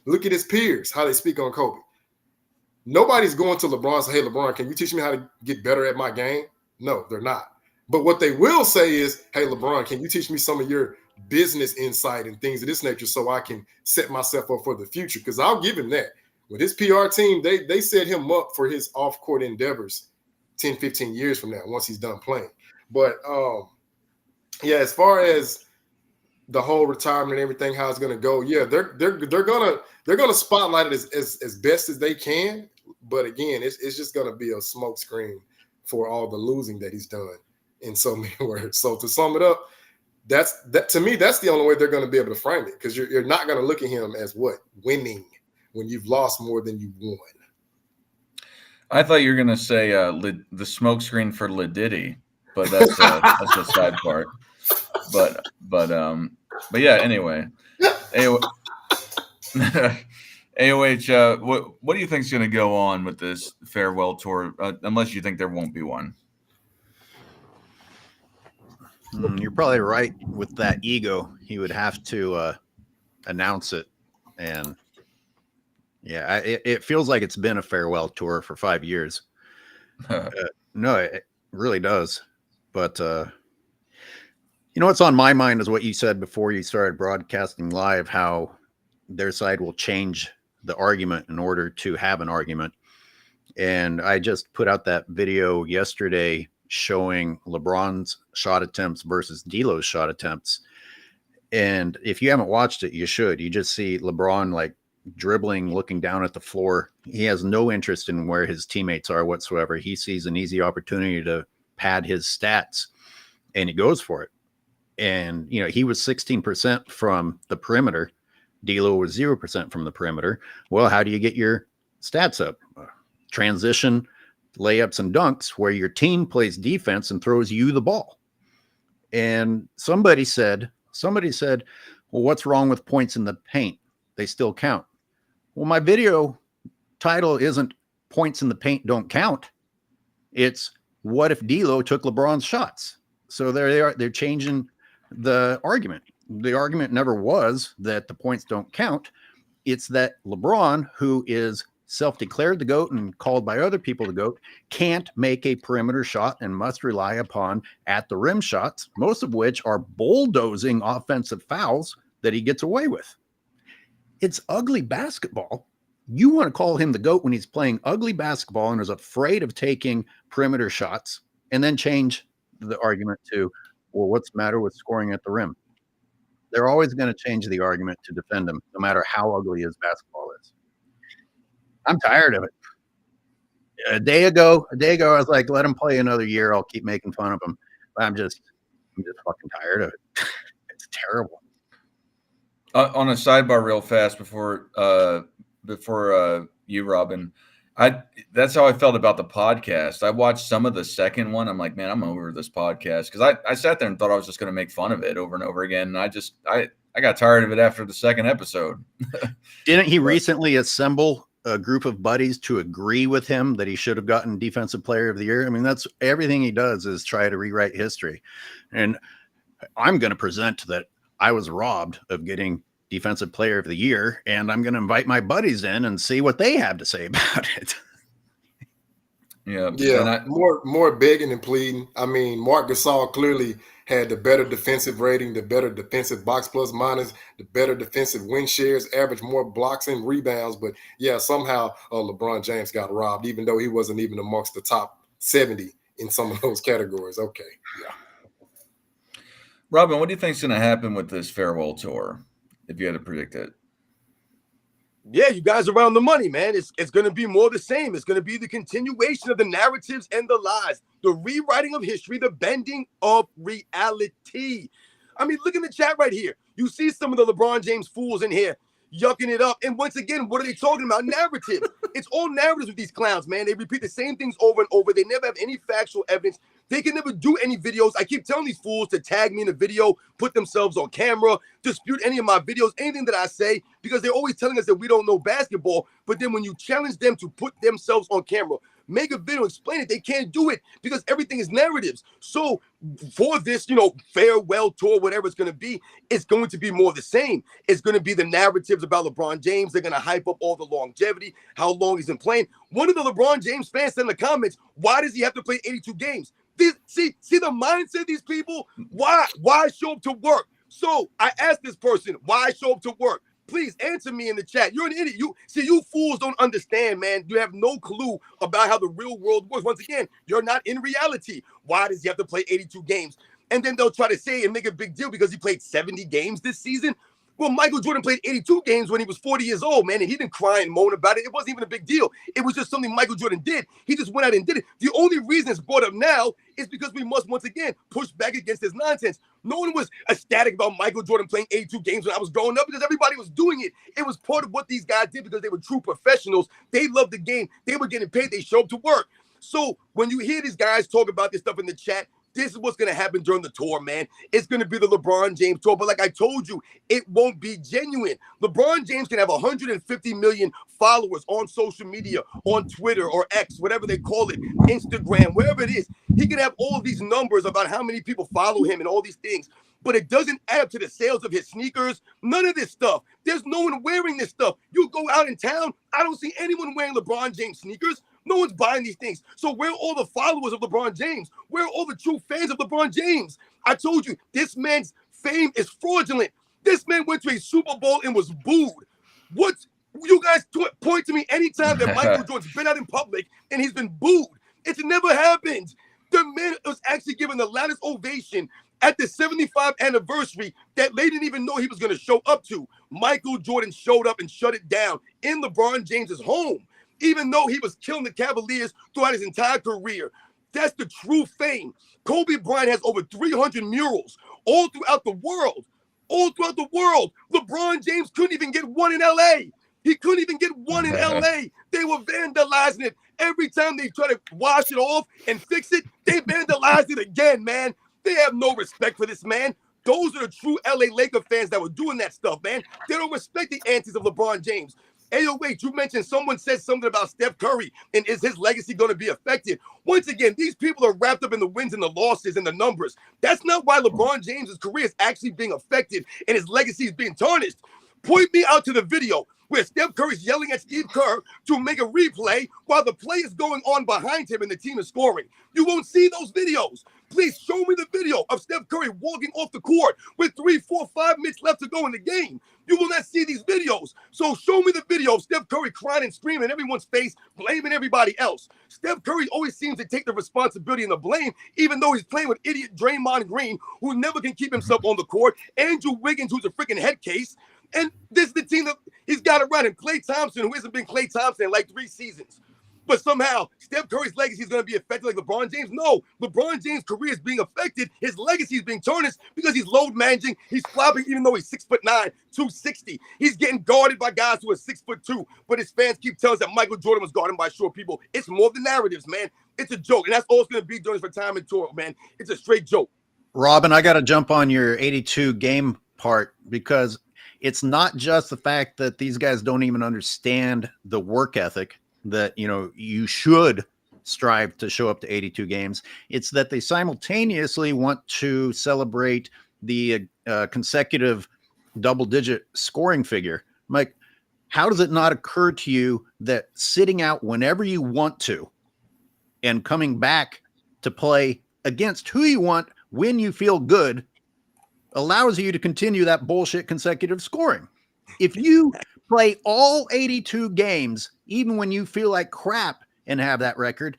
Look at his peers, how they speak on Kobe. Nobody's going to LeBron and say, hey, LeBron, can you teach me how to get better at my game? No, they're not. But what they will say is, hey, LeBron, can you teach me some of your business insight and things of this nature so I can set myself up for the future? Because I'll give him that. With his PR team, they set him up for his off-court endeavors 10, 15 years from now, once he's done playing. But, yeah, as far as the whole retirement and everything, how it's going to go, yeah, they're gonna spotlight it as best as they can. But again, it's just going to be a smokescreen for all the losing that he's done in so many words. So to sum it up, that to me, that's the only way they're going to be able to frame it, because you're not going to look at him as what? Winning, when you've lost more than you won. I thought you were going to say the smokescreen for Liddy, but that's a side part. But yeah. Anyway, AOH, what do you think is going to go on with this farewell tour? Unless you think there won't be one. You're probably right. With that ego, he would have to announce it, and yeah, it feels like it's been a farewell tour for 5 years. No, it really does. But what's on my mind is what you said before you started broadcasting live, how their side will change the argument in order to have an argument. And I just put out that video yesterday showing LeBron's shot attempts versus D'Lo's shot attempts. And if you haven't watched it, you should. You just see LeBron like dribbling, looking down at the floor. He has no interest in where his teammates are whatsoever. He sees an easy opportunity to pad his stats, and he goes for it. And, he was 16% from the perimeter. D'Lo was 0% from the perimeter. Well, how do you get your stats up? Transition, layups and dunks where your team plays defense and throws you the ball. And somebody said, well, what's wrong with points in the paint? They still count. Well, my video title isn't points in the paint don't count. It's what if D'Lo took LeBron's shots? So there they are. They're changing the argument. The argument never was that the points don't count. It's that LeBron, who is self-declared the GOAT and called by other people the GOAT, can't make a perimeter shot and must rely upon at the rim shots, most of which are bulldozing offensive fouls that he gets away with. It's ugly basketball. You want to call him the GOAT when he's playing ugly basketball and is afraid of taking perimeter shots, and then change the argument to, well, what's the matter with scoring at the rim? They're always going to change the argument to defend him, no matter how ugly his basketball is. I'm tired of it. A day ago, I was like, let him play another year. I'll keep making fun of him. But I'm just fucking tired of it. It's terrible. On a sidebar real fast before you, Robin, that's how I felt about the podcast. I watched some of the second one. I'm like, man, I'm over this podcast, because I sat there and thought I was just going to make fun of it over and over again. And I got tired of it after the second episode. Didn't he recently assemble a group of buddies to agree with him that he should have gotten Defensive Player of the Year? I mean, that's everything he does is try to rewrite history. And I'm going to present that I was robbed of getting Defensive Player of the Year, and I'm going to invite my buddies in and see what they have to say about it. Yeah. More begging and pleading. I mean, Marc Gasol clearly had the better defensive rating, the better defensive box plus minus, the better defensive win shares, averaged more blocks and rebounds. But yeah, somehow LeBron James got robbed, even though he wasn't even amongst the top 70 in some of those categories. Okay, yeah. Robin, what do you think's going to happen with this farewell tour, if you had to predict it? Yeah, you guys around the money, man. It's going to be more the same. It's going to be the continuation of the narratives and the lies, the rewriting of history, the bending of reality. I mean, look in the chat right here. You see some of the LeBron James fools in here yucking it up. And once again, what are they talking about? Narrative. It's all narratives with these clowns, man. They repeat the same things over and over. They never have any factual evidence. They can never do any videos. I keep telling these fools to tag me in a video, put themselves on camera, dispute any of my videos, anything that I say, because they're always telling us that we don't know basketball. But then when you challenge them to put themselves on camera, make a video, explain it, they can't do it because everything is narratives. So for this, farewell tour, whatever it's going to be more of the same. It's going to be the narratives about LeBron James. They're going to hype up all the longevity, how long he's been playing. One of the LeBron James fans said in the comments, why does he have to play 82 games? See the mindset of these people? Why show up to work? So I asked this person, why show up to work? Please answer me in the chat. You're an idiot. You fools don't understand, man. You have no clue about how the real world works. Once again, you're not in reality. Why does he have to play 82 games? And then they'll try to say and make a big deal because he played 70 games this season. Well, Michael Jordan played 82 games when he was 40 years old, man, and he didn't cry and moan about it. It wasn't even a big deal. It was just something Michael Jordan did. He just went out and did it. The only reason it's brought up now is because we must, once again, push back against this nonsense. No one was ecstatic about Michael Jordan playing 82 games when I was growing up because everybody was doing it. It was part of what these guys did because they were true professionals. They loved the game. They were getting paid. They showed up to work. So when you hear these guys talk about this stuff in the chat, this is what's going to happen during the tour, man. It's going to be the LeBron James tour. But like I told you, it won't be genuine. LeBron James can have 150 million followers on social media, on Twitter or X, whatever they call it, Instagram, wherever it is. He can have all of these numbers about how many people follow him and all these things. But it doesn't add up to the sales of his sneakers. None of this stuff. There's no one wearing this stuff. You go out in town, I don't see anyone wearing LeBron James sneakers. No one's buying these things. So where are all the followers of LeBron James? Where are all the true fans of LeBron James? I told you, this man's fame is fraudulent. This man went to a Super Bowl and was booed. What? You guys point to me anytime that Michael Jordan's been out in public and he's been booed. It's never happened. The man was actually given the loudest ovation at the 75th anniversary that they didn't even know he was going to show up to. Michael Jordan showed up and shut it down in LeBron James's home, even though he was killing the Cavaliers throughout his entire career. That's the true fame. Kobe Bryant has over 300 murals all throughout the world. All throughout the world. LeBron James couldn't even get one in LA. He couldn't even get one in LA. They were vandalizing it Every time they try to wash it off and fix it, they vandalize it again, man. They have no respect for this man. Those are the true LA Laker fans that were doing that stuff, man. They don't respect the antics of LeBron James. Hey, yo, wait, you mentioned someone said something about Steph Curry and is his legacy going to be affected? Once again, these people are wrapped up in the wins and the losses and the numbers. That's not why LeBron James's career is actually being affected and his legacy is being tarnished. Point me out to the video where Steph Curry's yelling at Steve Kerr to make a replay while the play is going on behind him and the team is scoring. You won't see those videos. Please show me the video of Steph Curry walking off the court with 3, 4, 5 minutes left to go in the game. You will not see these videos. So show me the video of Steph Curry crying and screaming in everyone's face, blaming everybody else. Steph Curry always seems to take the responsibility and the blame, even though he's playing with idiot Draymond Green, who never can keep himself on the court, Andrew Wiggins, who's a freaking head case. And this is the team that he's got around him. Klay Thompson, who hasn't been Klay Thompson in like 3 seasons. But somehow, Steph Curry's legacy is going to be affected like LeBron James. No, LeBron James' career is being affected. His legacy is being tarnished because he's load managing. He's flopping even though he's 6'9", 260. He's getting guarded by guys who are 6'2". But his fans keep telling us that Michael Jordan was guarded by short people. It's more than narratives, man. It's a joke. And that's all it's going to be during his retirement tour, man. It's a straight joke. Robin, I got to jump on your 82 game part because it's not just the fact that these guys don't even understand the work ethic that, you know, you should strive to show up to 82 games. It's that they simultaneously want to celebrate the consecutive double-digit scoring figure. Mike, how does it not occur to you that sitting out whenever you want to and coming back to play against who you want when you feel good allows you to continue that bullshit consecutive scoring? If you play all 82 games, even when you feel like crap and have that record,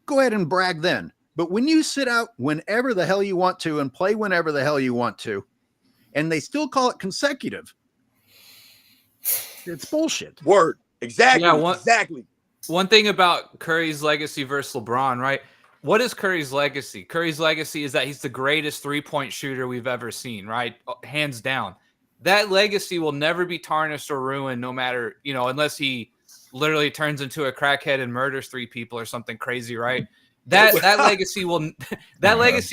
go ahead and brag then. But when you sit out whenever the hell you want to and play whenever the hell you want to, and they still call it consecutive, it's bullshit. Word. Exactly. Yeah, exactly. One thing about Curry's legacy versus LeBron, right? What is Curry's legacy? Curry's legacy is that he's the greatest three-point shooter we've ever seen, right? Hands down. That legacy will never be tarnished or ruined, no matter, you know, unless he literally turns into a crackhead and murders 3 people or something crazy, right? That legacy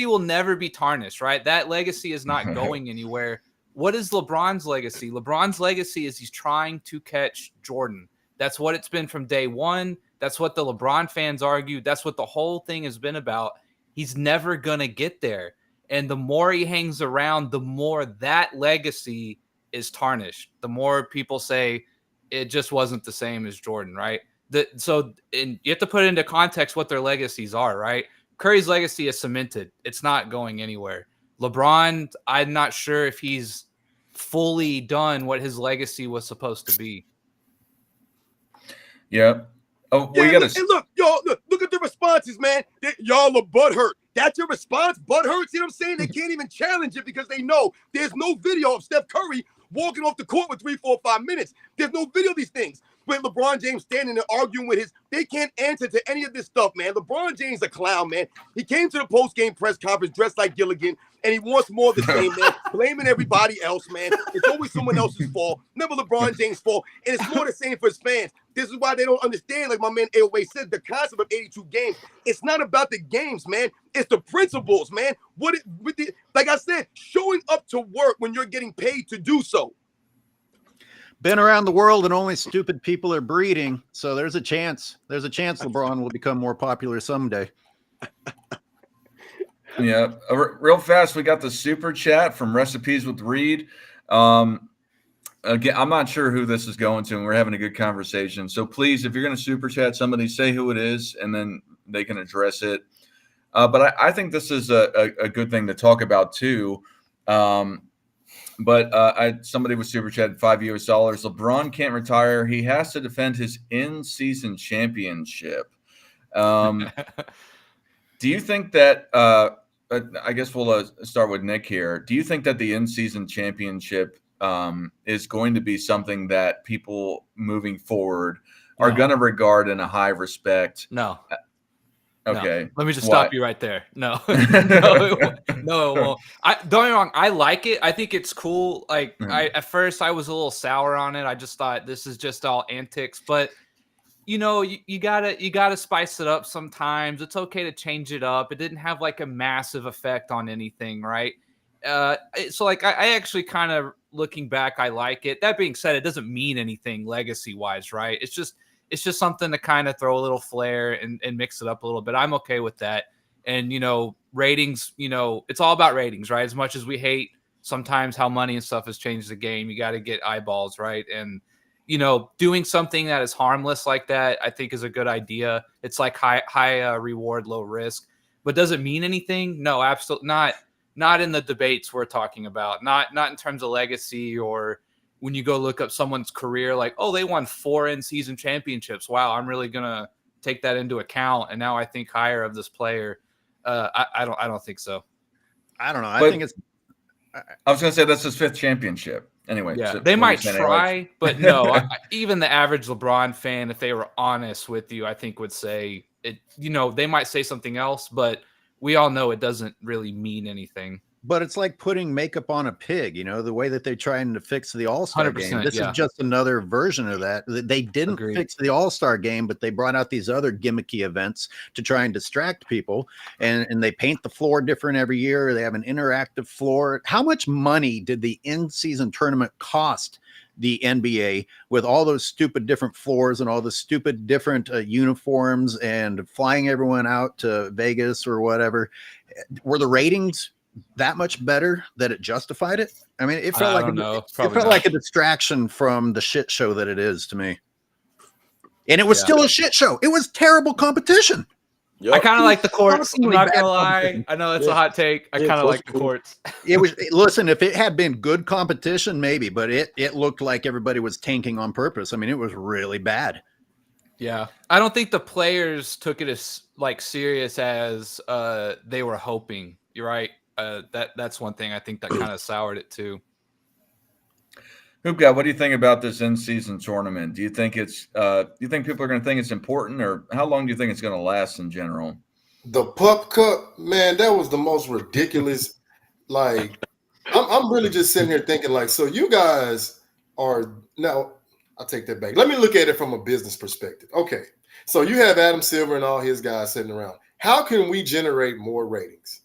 will never be tarnished, right? That legacy is not going anywhere. What is LeBron's legacy? LeBron's legacy is he's trying to catch Jordan. That's what it's been from day one. That's what the LeBron fans argue. That's what the whole thing has been about. He's never going to get there. And the more he hangs around, the more that legacy is tarnished. The more people say it just wasn't the same as Jordan, right? So you have to put into context what their legacies are, right? Curry's legacy is cemented. It's not going anywhere. LeBron, I'm not sure if he's fully done what his legacy was supposed to be. Yeah. Oh, Yeah, we got and look, y'all, look at the responses, man. Y'all are butthurt. That's your response? Butthurt? See what I'm saying? They can't even challenge it because they know there's no video of Steph Curry walking off the court with 3, 4, 5 minutes. There's no video of these things. With LeBron James standing there arguing with they can't answer to any of this stuff, man. LeBron James a clown, man. He came to the post-game press conference dressed like Gilligan, and he wants more of the same, man. Blaming everybody else, man. It's always someone else's fault, never LeBron James' fault, and it's more the same for his fans. This is why they don't understand, like my man Airway said, the concept of 82 games. It's not about the games, man. It's the principles, man. Like I said, showing up to work when you're getting paid to do so. Been around the world and only stupid people are breeding. So there's a chance. There's a chance LeBron will become more popular someday. Yeah. Real fast, we got the super chat from Recipes with Reed. Again, I'm not sure who this is going to, and we're having a good conversation. So please, if you're going to super chat somebody, say who it is, and then they can address it. But I think this is a good thing to talk about too. But somebody was super chat $5 US. LeBron can't retire. He has to defend his in-season championship. Do you think that? I guess we'll start with Nick here. Do you think that the in-season championship is going to be something that people moving forward are going to regard in a high respect? No. Okay. No. Let me just stop you right there. No. No, it won't. Don't get me wrong. I like it. I think it's cool. Like at first I was a little sour on it. I just thought this is just all antics. But you gotta spice it up sometimes. It's okay to change it up. It didn't have like a massive effect on anything, right? So like I actually kind of looking back, I like it. That being said, it doesn't mean anything legacy wise, right? It's just something to kind of throw a little flair and mix it up a little bit. I'm okay with that. And ratings, it's all about ratings, right? As much as we hate sometimes how money and stuff has changed the game, you got to get eyeballs, right? And doing something that is harmless like that, I think is a good idea. It's like high reward, low risk. But does it mean anything? No, absolutely not. Not in the debates we're talking about. Not in terms of legacy, or when you go look up someone's career, like, oh, they won 4 in-season championships. Wow, I'm really gonna take that into account, and now I think higher of this player. I don't think so. I don't know. I But- think it's. I was going to say that's his 5th championship. Anyway, Yeah, so they what might you're saying, try, Alex. but no. Even the average LeBron fan, if they were honest with you, I think would say it. They might say something else, but we all know it doesn't really mean anything. But it's like putting makeup on a pig, the way that they're trying to fix the All-Star game. 100%, This yeah. is just another version of that. They didn't Agreed. fix the All-Star game, but they brought out these other gimmicky events to try and distract people. And they paint the floor different every year. They have an interactive floor. How much money did the in-season tournament cost the NBA with all those stupid different floors and all the stupid different uniforms and flying everyone out to Vegas or whatever? Were the ratings that much better that it justified it? I mean, it felt it felt like a distraction from the shit show that it is to me. And it was still a shit show. It was terrible competition. Yep. I kind of like the courts. I'm Constantly not bad gonna lie. competition. I know that's a hot take. I kind of like the courts. It was. Listen, if it had been good competition, maybe, but it looked like everybody was tanking on purpose. I mean, it was really bad. Yeah, I don't think the players took it as serious as they were hoping. You're right. That's one thing I think that kind of soured it too. Hoopguy, what do you think about this in-season tournament? Do you think it's do you think people are going to think it's important, or how long do you think it's going to last in general? The Pup Cup, man, that was the most ridiculous. Like, I'm really just sitting here thinking, like, so you guys are now. I'll take that back. Let me look at it from a business perspective. Okay, so you have Adam Silver and all his guys sitting around. How can we generate more ratings?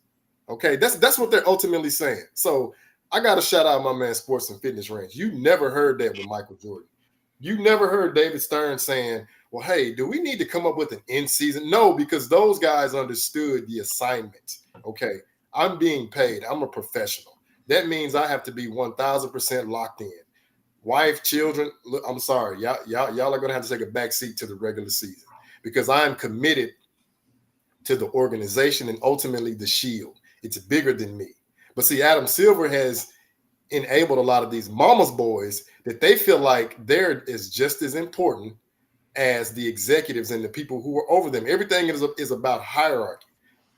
Okay, that's what they're ultimately saying. So I got to shout out my man Sports and Fitness Range. You never heard that with Michael Jordan. You never heard David Stern saying, well, hey, do we need to come up with an in-season? No, because those guys understood the assignment. Okay, I'm being paid. I'm a professional. That means I have to be 1,000% locked in. Wife, children, look, I'm sorry. Y'all are going to have to take a back seat to the regular season because I'm committed to the organization and ultimately the shield. It's bigger than me. But see, Adam Silver has enabled a lot of these mama's boys that they feel like they're is just as important as the executives and the people who are over them. Everything is about hierarchy.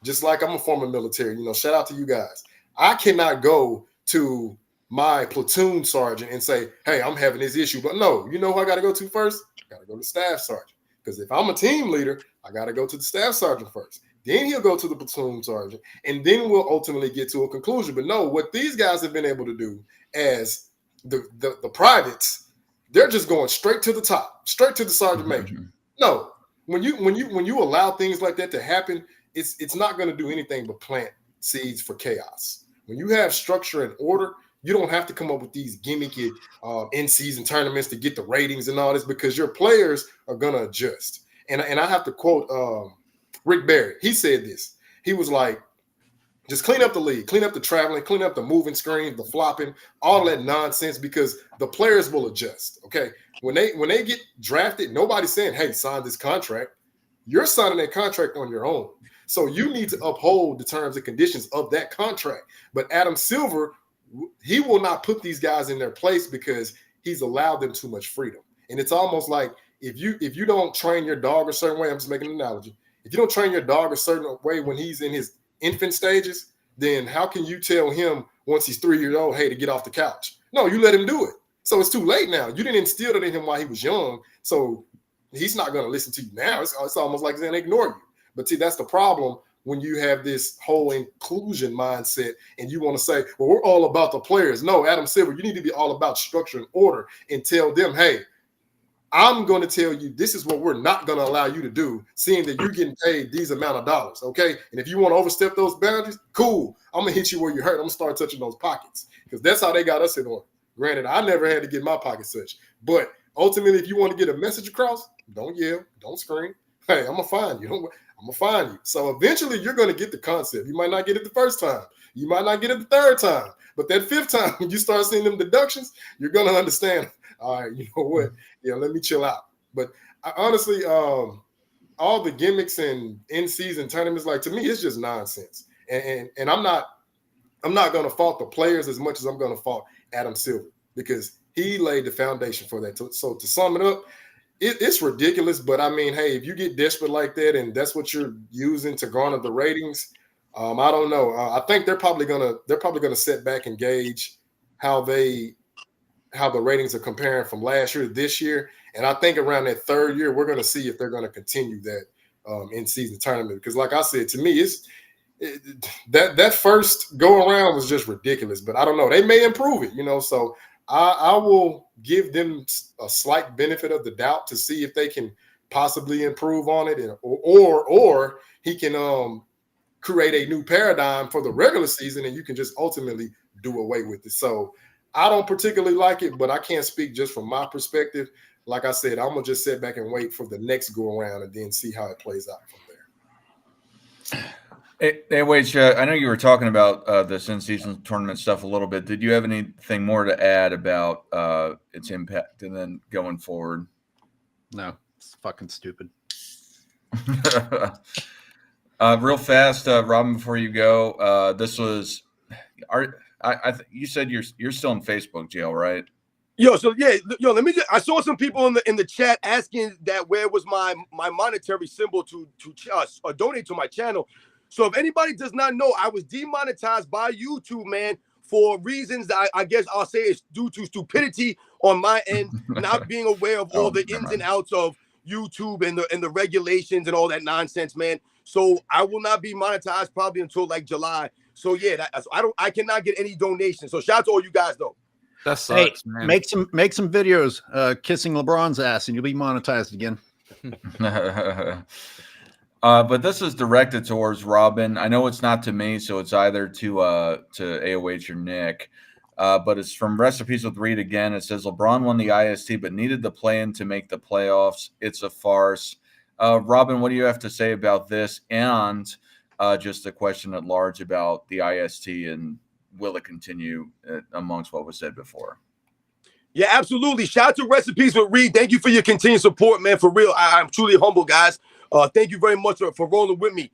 Just like I'm a former military, shout out to you guys. I cannot go to my platoon sergeant and say, hey, I'm having this issue. But no, you know who I got to go to first? I got to go to staff sergeant. Because if I'm a team leader, I got to go to the staff sergeant first. Then he'll go to the platoon sergeant, and then we'll ultimately get to a conclusion. But no, what these guys have been able to do as the privates, they're just going straight to the top, straight to the sergeant major. No, when you allow things like that to happen, it's not going to do anything but plant seeds for chaos. When you have structure and order, you don't have to come up with these gimmicky in-season tournaments to get the ratings and all this because your players are going to adjust. And I have to quote Rick Barry. He said this. He was like, just clean up the league, clean up the traveling, clean up the moving screens, the flopping, all that nonsense because the players will adjust, okay? When they get drafted, nobody's saying, hey, sign this contract. You're signing that contract on your own. So you need to uphold the terms and conditions of that contract. But Adam Silver, he will not put these guys in their place because he's allowed them too much freedom. And it's almost like if you don't train your dog a certain way, I'm just making an analogy. If you don't train your dog a certain way when he's in his infant stages, then how can you tell him once he's 3 years old, hey, to get off the couch? No, you let him do it. So it's too late now. You didn't instill it in him while he was young. So he's not going to listen to you now. It's almost like he's going to ignore you. But see, that's the problem when you have this whole inclusion mindset and you want to say, well, we're all about the players. No, Adam Silver, you need to be all about structure and order and tell them, hey, I'm going to tell you this is what we're not going to allow you to do, seeing that you're getting paid these amount of dollars, okay? And if you want to overstep those boundaries, cool. I'm going to hit you where you hurt. I'm going to start touching those pockets because that's how they got us in order. Granted, I never had to get my pockets touched. But ultimately, if you want to get a message across, don't yell, don't scream. Hey, I'm going to find you. I'm going to find you. So eventually, you're going to get the concept. You might not get it the first time. You might not get it the third time. But that fifth time, when you start seeing them deductions, you're going to understand. All right, you know what? Yeah, let me chill out. But honestly, all the gimmicks and in-season tournaments, like to me, it's just nonsense. And I'm not going to fault the players as much as I'm going to fault Adam Silver because he laid the foundation for that. So to sum it up, it's ridiculous. But I mean, hey, if you get desperate like that and that's what you're using to garner the ratings, I don't know. I think they're probably gonna sit back and gauge how the ratings are comparing from last year to this year. And I think around that third year, we're going to see if they're going to continue that in-season tournament. Because like I said, to me, that first go around was just ridiculous. But I don't know. They may improve it, you know. So I will give them a slight benefit of the doubt to see if they can possibly improve on it, or he can create a new paradigm for the regular season, and you can just ultimately do away with it. So I don't particularly like it, but I can't speak just from my perspective. Like I said, I'm going to just sit back and wait for the next go around and then see how it plays out from there. Hey, wait, I know you were talking about this in-season tournament stuff a little bit. Did you have anything more to add about its impact and then going forward? No, it's fucking stupid. Real fast, Robin, before you go, this was you said you're still in Facebook jail, right? Let me I saw some people in the chat asking that where was my monetary symbol to donate to my channel. So if anybody does not know, I was demonetized by YouTube, man, for reasons that I guess I'll say is due to stupidity on my end, not being aware of all the ins and outs of YouTube and the regulations and all that nonsense, man. So I will not be monetized probably until like July. So yeah, I cannot get any donations. So shout out to all you guys though. That sucks, man. Make some videos kissing LeBron's ass and you'll be monetized again. But this is directed towards Robin. I know it's not to me, so it's either to AOH or Nick. But it's from Recipes with Reed again. It says LeBron won the IST but needed the play-in to make the playoffs. It's a farce. Robin, what do you have to say about this? And just a question at large about the IST and will it continue amongst what was said before? Yeah, absolutely. Shout out to Recipes with Reed. Thank you for your continued support, man. For real, I'm truly humble, guys. Thank you very much for rolling with me.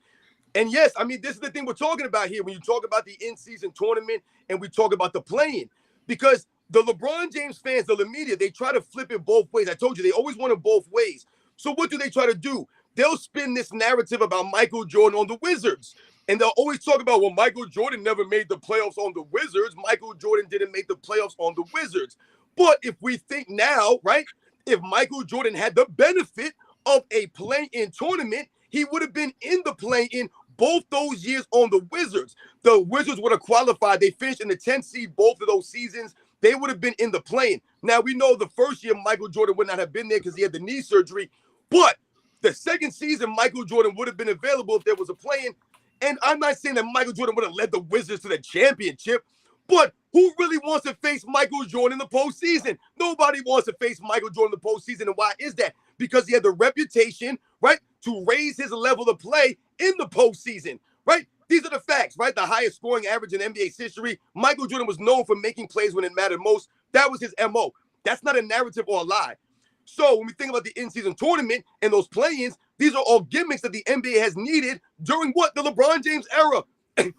And yes, I mean, this is the thing we're talking about here when you talk about the in-season tournament and we talk about the play-in. Because the LeBron James fans, the media, they try to flip it both ways. I told you, they always want it both ways. So what do they try to do? They'll spin this narrative about Michael Jordan on the Wizards. And they'll always talk about, well, Michael Jordan never made the playoffs on the Wizards. Michael Jordan didn't make the playoffs on the Wizards. But if we think now, right, if Michael Jordan had the benefit of a play-in tournament, he would have been in the play-in both those years on the Wizards. The Wizards would have qualified. They finished in the 10th seed both of those seasons. They would have been in the play-in. Now, we know the first year Michael Jordan would not have been there because he had the knee surgery. But the second season, Michael Jordan would have been available if there was a play-in. And I'm not saying that Michael Jordan would have led the Wizards to the championship, but who really wants to face Michael Jordan in the postseason? Nobody wants to face Michael Jordan in the postseason. And why is that? Because he had the reputation, right, to raise his level of play in the postseason, right? These are the facts, right? The highest scoring average in NBA's history. Michael Jordan was known for making plays when it mattered most. That was his MO. That's not a narrative or a lie. So when we think about the in-season tournament and those play-ins, these are all gimmicks that the NBA has needed during what? The LeBron James era.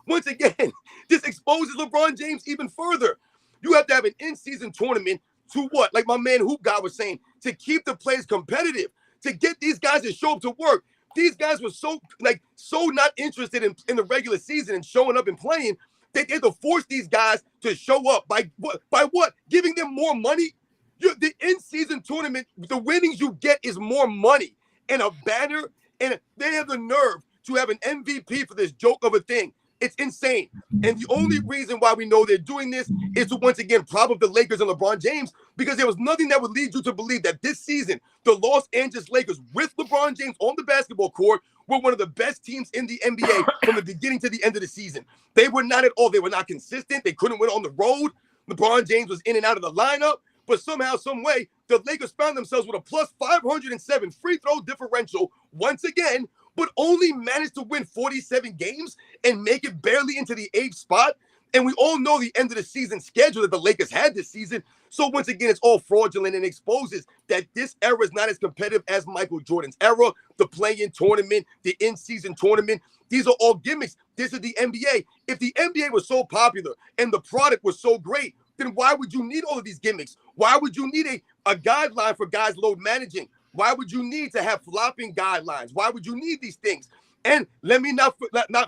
Once again, this exposes LeBron James even further. You have to have an in-season tournament to what? Like my man Hoop God was saying, to keep the players competitive, to get these guys to show up to work. These guys were so not interested in the regular season and showing up and playing. They had to force these guys to show up by what? Giving them more money? The in-season tournament, the winnings you get is more money and a banner, and they have the nerve to have an MVP for this joke of a thing. It's insane. And the only reason why we know they're doing this is to once again prop up the Lakers and LeBron James, because there was nothing that would lead you to believe that this season, the Los Angeles Lakers with LeBron James on the basketball court were one of the best teams in the NBA from the beginning to the end of the season. They were not at all. They were not consistent. They couldn't win on the road. LeBron James was in and out of the lineup, but somehow, some way, the Lakers found themselves with a plus 507 free throw differential once again, but only managed to win 47 games and make it barely into the 8th spot. And we all know the end of the season schedule that the Lakers had this season. So once again, it's all fraudulent and exposes that this era is not as competitive as Michael Jordan's era, the play-in tournament, the in-season tournament. These are all gimmicks. This is the NBA. If the NBA was so popular and the product was so great, then why would you need all of these gimmicks? Why would you need a guideline for guys load managing? Why would you need to have flopping guidelines? Why would you need these things? And let me not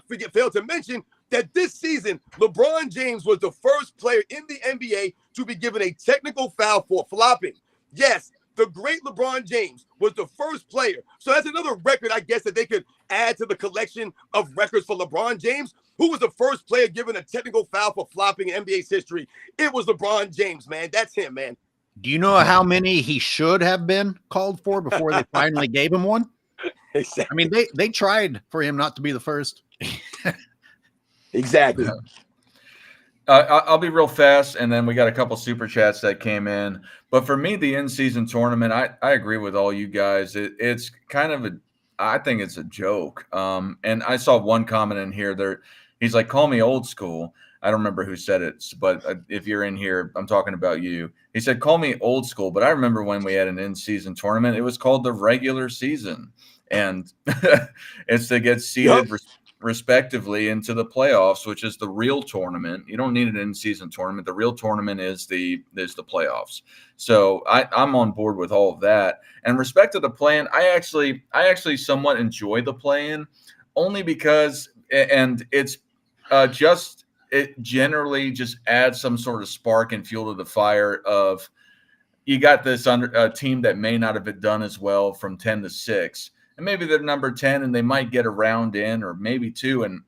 fail to mention that this season, LeBron James was the first player in the NBA to be given a technical foul for flopping. Yes, the great LeBron James was the first player. So that's another record, I guess, that they could add to the collection of records for LeBron James. Who was the first player given a technical foul for flopping in NBA's history? It was LeBron James, man. That's him, man. Do you know how many he should have been called for before they finally gave him one? Exactly. I mean, they tried for him not to be the first. Exactly. I'll be real fast, and then we got a couple super chats that came in. But for me, the in-season tournament, I agree with all you guys. It's kind of I think it's a joke. And I saw one comment in here there. He's like, call me old school. I don't remember who said it, but if you're in here, I'm talking about you. He said, call me old school. But I remember when we had an in-season tournament, it was called the regular season. And it's to get seeded respectively into the playoffs, which is the real tournament. You don't need an in-season tournament. The real tournament is the playoffs. So I'm on board with all of that. And respect to the play-in, I actually somewhat enjoy the play-in, only because it generally just adds some sort of spark and fuel to the fire of you got this team that may not have done as well from 10 to 6. And maybe they're number 10 and they might get a round in or maybe 2. And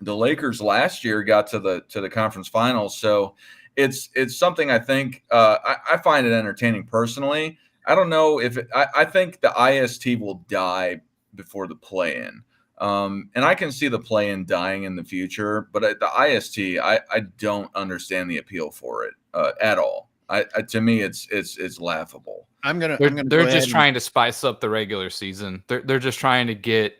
the Lakers last year got to the conference finals. So it's something I think I find it entertaining personally. I don't know if I think the IST will die before the play-in. And I can see the play-in dying in the future, but at the IST, I don't understand the appeal for it at all. To me, it's laughable. They're just trying to spice up the regular season. They're just trying to get.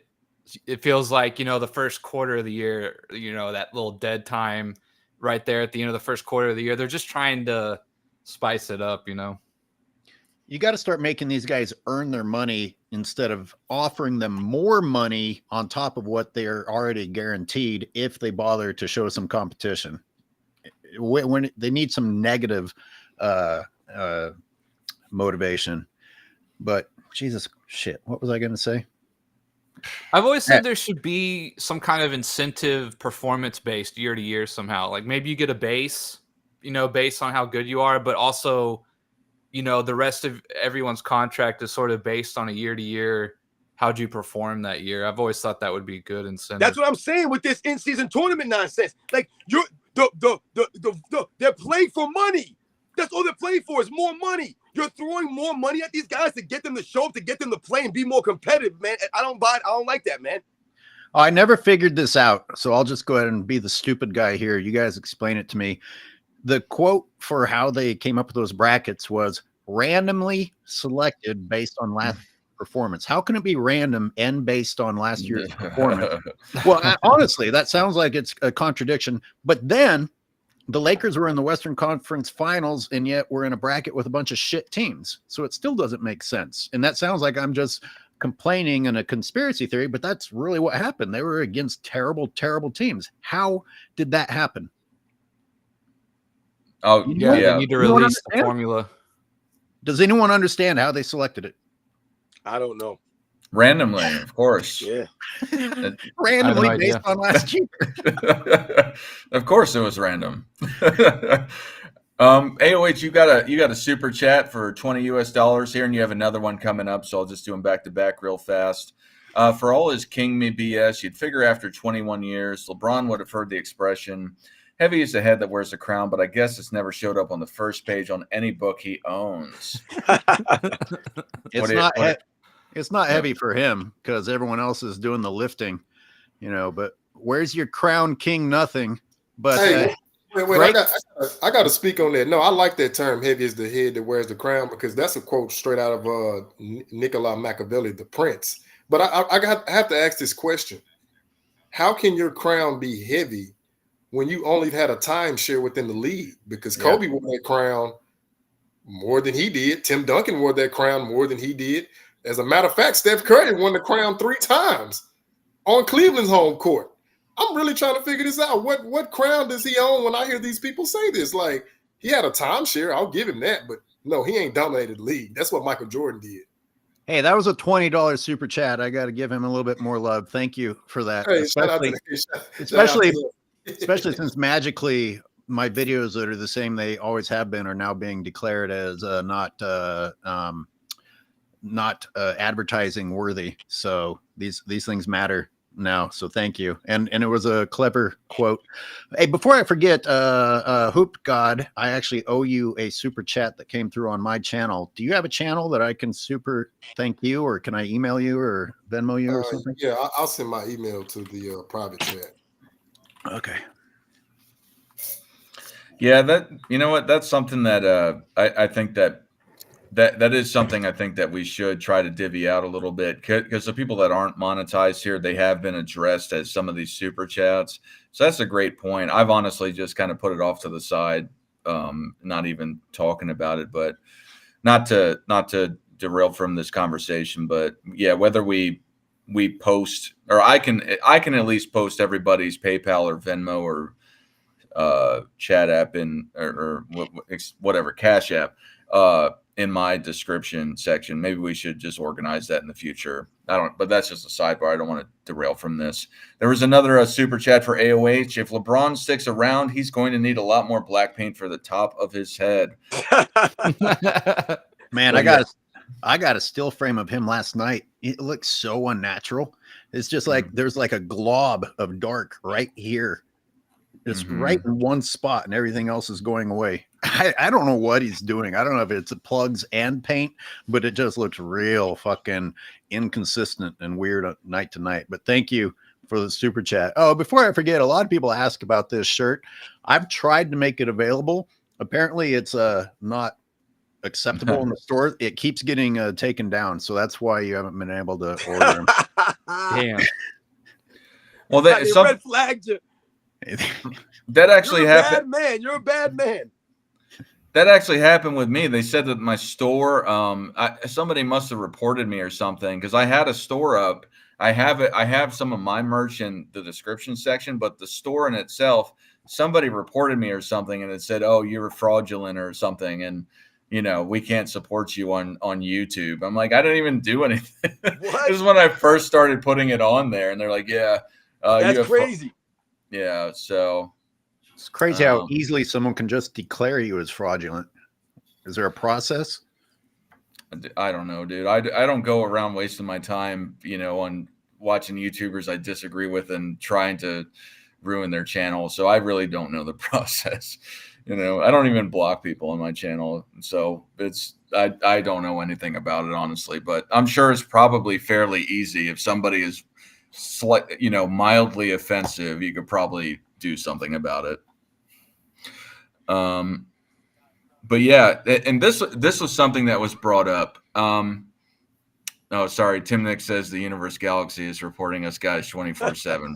It feels like the first quarter of the year, that little dead time right there at the end of the first quarter of the year. They're just trying to spice it up. You got to start making these guys earn their money instead of offering them more money on top of what they're already guaranteed if they bother to show some competition. When they need some negative motivation. But Jesus shit, what was I going to say? I've always said there should be some kind of incentive performance based year to year somehow. Like maybe you get a base, based on how good you are, but also, the rest of everyone's contract is sort of based on a year to year. How'd you perform that year? I've always thought that would be good incentive. That's what I'm saying with this in-season tournament nonsense. Like they're playing for money. That's all they're playing for is more money. You're throwing more money at these guys to get them to show up, to get them to play and be more competitive, man. I don't buy it. I don't like that, man. I never figured this out, so I'll just go ahead and be the stupid guy here. You guys explain it to me. The quote for how they came up with those brackets was randomly selected based on last performance. How can it be random and based on last year's performance? Well, honestly, that sounds like it's a contradiction. But then the Lakers were in the Western Conference Finals, and yet we're in a bracket with a bunch of shit teams. So it still doesn't make sense. And that sounds like I'm just complaining in a conspiracy theory, but that's really what happened. They were against terrible, terrible teams. How did that happen? Oh, yeah. They need to release the formula. Does anyone understand how they selected it? I don't know. Randomly, of course. Yeah. Randomly based on last year. Of course it was random. AOH, you got a super chat for $20 US here, and you have another one coming up, so I'll just do them back to back real fast. For all his king me BS, you'd figure after 21 years, LeBron would have heard the expression, heavy is the head that wears the crown, but I guess it's never showed up on the first page on any book he owns. It's not heavy for him because everyone else is doing the lifting, but where's your crown king nothing? But Hey, wait, Greg- I got to speak on that. No, I like that term, heavy is the head that wears the crown, because that's a quote straight out of Niccolo Machiavelli, the Prince. But I have to ask this question. How can your crown be heavy when you only had a timeshare within the league? Because Kobe wore that crown more than he did. Tim Duncan wore that crown more than he did. As a matter of fact, Steph Curry won the crown 3 times on Cleveland's home court. I'm really trying to figure this out. What crown does he own when I hear these people say this? Like, he had a timeshare. I'll give him that. But no, he ain't dominated the league. That's what Michael Jordan did. Hey, that was a $20 super chat. I got to give him a little bit more love. Thank you for that. Hey, especially since magically my videos that are the same they always have been are now being declared as not advertising worthy. So these things matter now. So thank you. And it was a clever quote. Hey, before I forget, Hoop God, I actually owe you a super chat that came through on my channel. Do you have a channel that I can super thank you, or can I email you or Venmo you or something? Yeah, I'll send my email to the private chat. Okay. Yeah, that's something that I think that is something I think that we should try to divvy out a little bit, because the people that aren't monetized here, they have been addressed as some of these super chats. So that's a great point. I've honestly just kind of put it off to the side, not even talking about it, but not to derail from this conversation. But yeah, whether we post, or I can at least post everybody's PayPal or Venmo or chat app or whatever Cash App in my description section. Maybe we should just organize that in the future. But that's just a sidebar. I don't want to derail from this. There was another super chat for AOH. If LeBron sticks around, he's going to need a lot more black paint for the top of his head. Man, I got a still frame of him last night. It looks so unnatural. It's just like there's like a glob of dark right here. It's right in one spot, and everything else is going away. I don't know what he's doing. I don't know if it's plugs and paint, but it just looks real fucking inconsistent and weird night to night. But thank you for the super chat. Oh, before I forget, a lot of people ask about this shirt. I've tried to make it available. Apparently, it's not acceptable in the store. It keeps getting taken down, so that's why you haven't been able to order them. Damn. Well, red flagged you. That actually happened. You're a bad man. That actually happened with me. They said that my store, somebody must have reported me or something, because I had a store up. I have some of my merch in the description section, but the store in itself, somebody reported me or something, and it said, "Oh, you're fraudulent or something," and we can't support you on YouTube. I'm like, I didn't even do anything. This is when I first started putting it on there, and they're like, "Yeah, that's crazy." Yeah, so it's crazy how easily someone can just declare you as fraudulent. Is there a process? I don't know, dude. I don't go around wasting my time, on watching YouTubers I disagree with and trying to ruin their channel. So I really don't know the process. I don't even block people on my channel. So I don't know anything about it, honestly, but I'm sure it's probably fairly easy. If somebody is mildly offensive, you could probably do something about it. But yeah, and this was something that was brought up. Oh, sorry. Tim Nick says the Universe Galaxy is reporting us guys 24/7.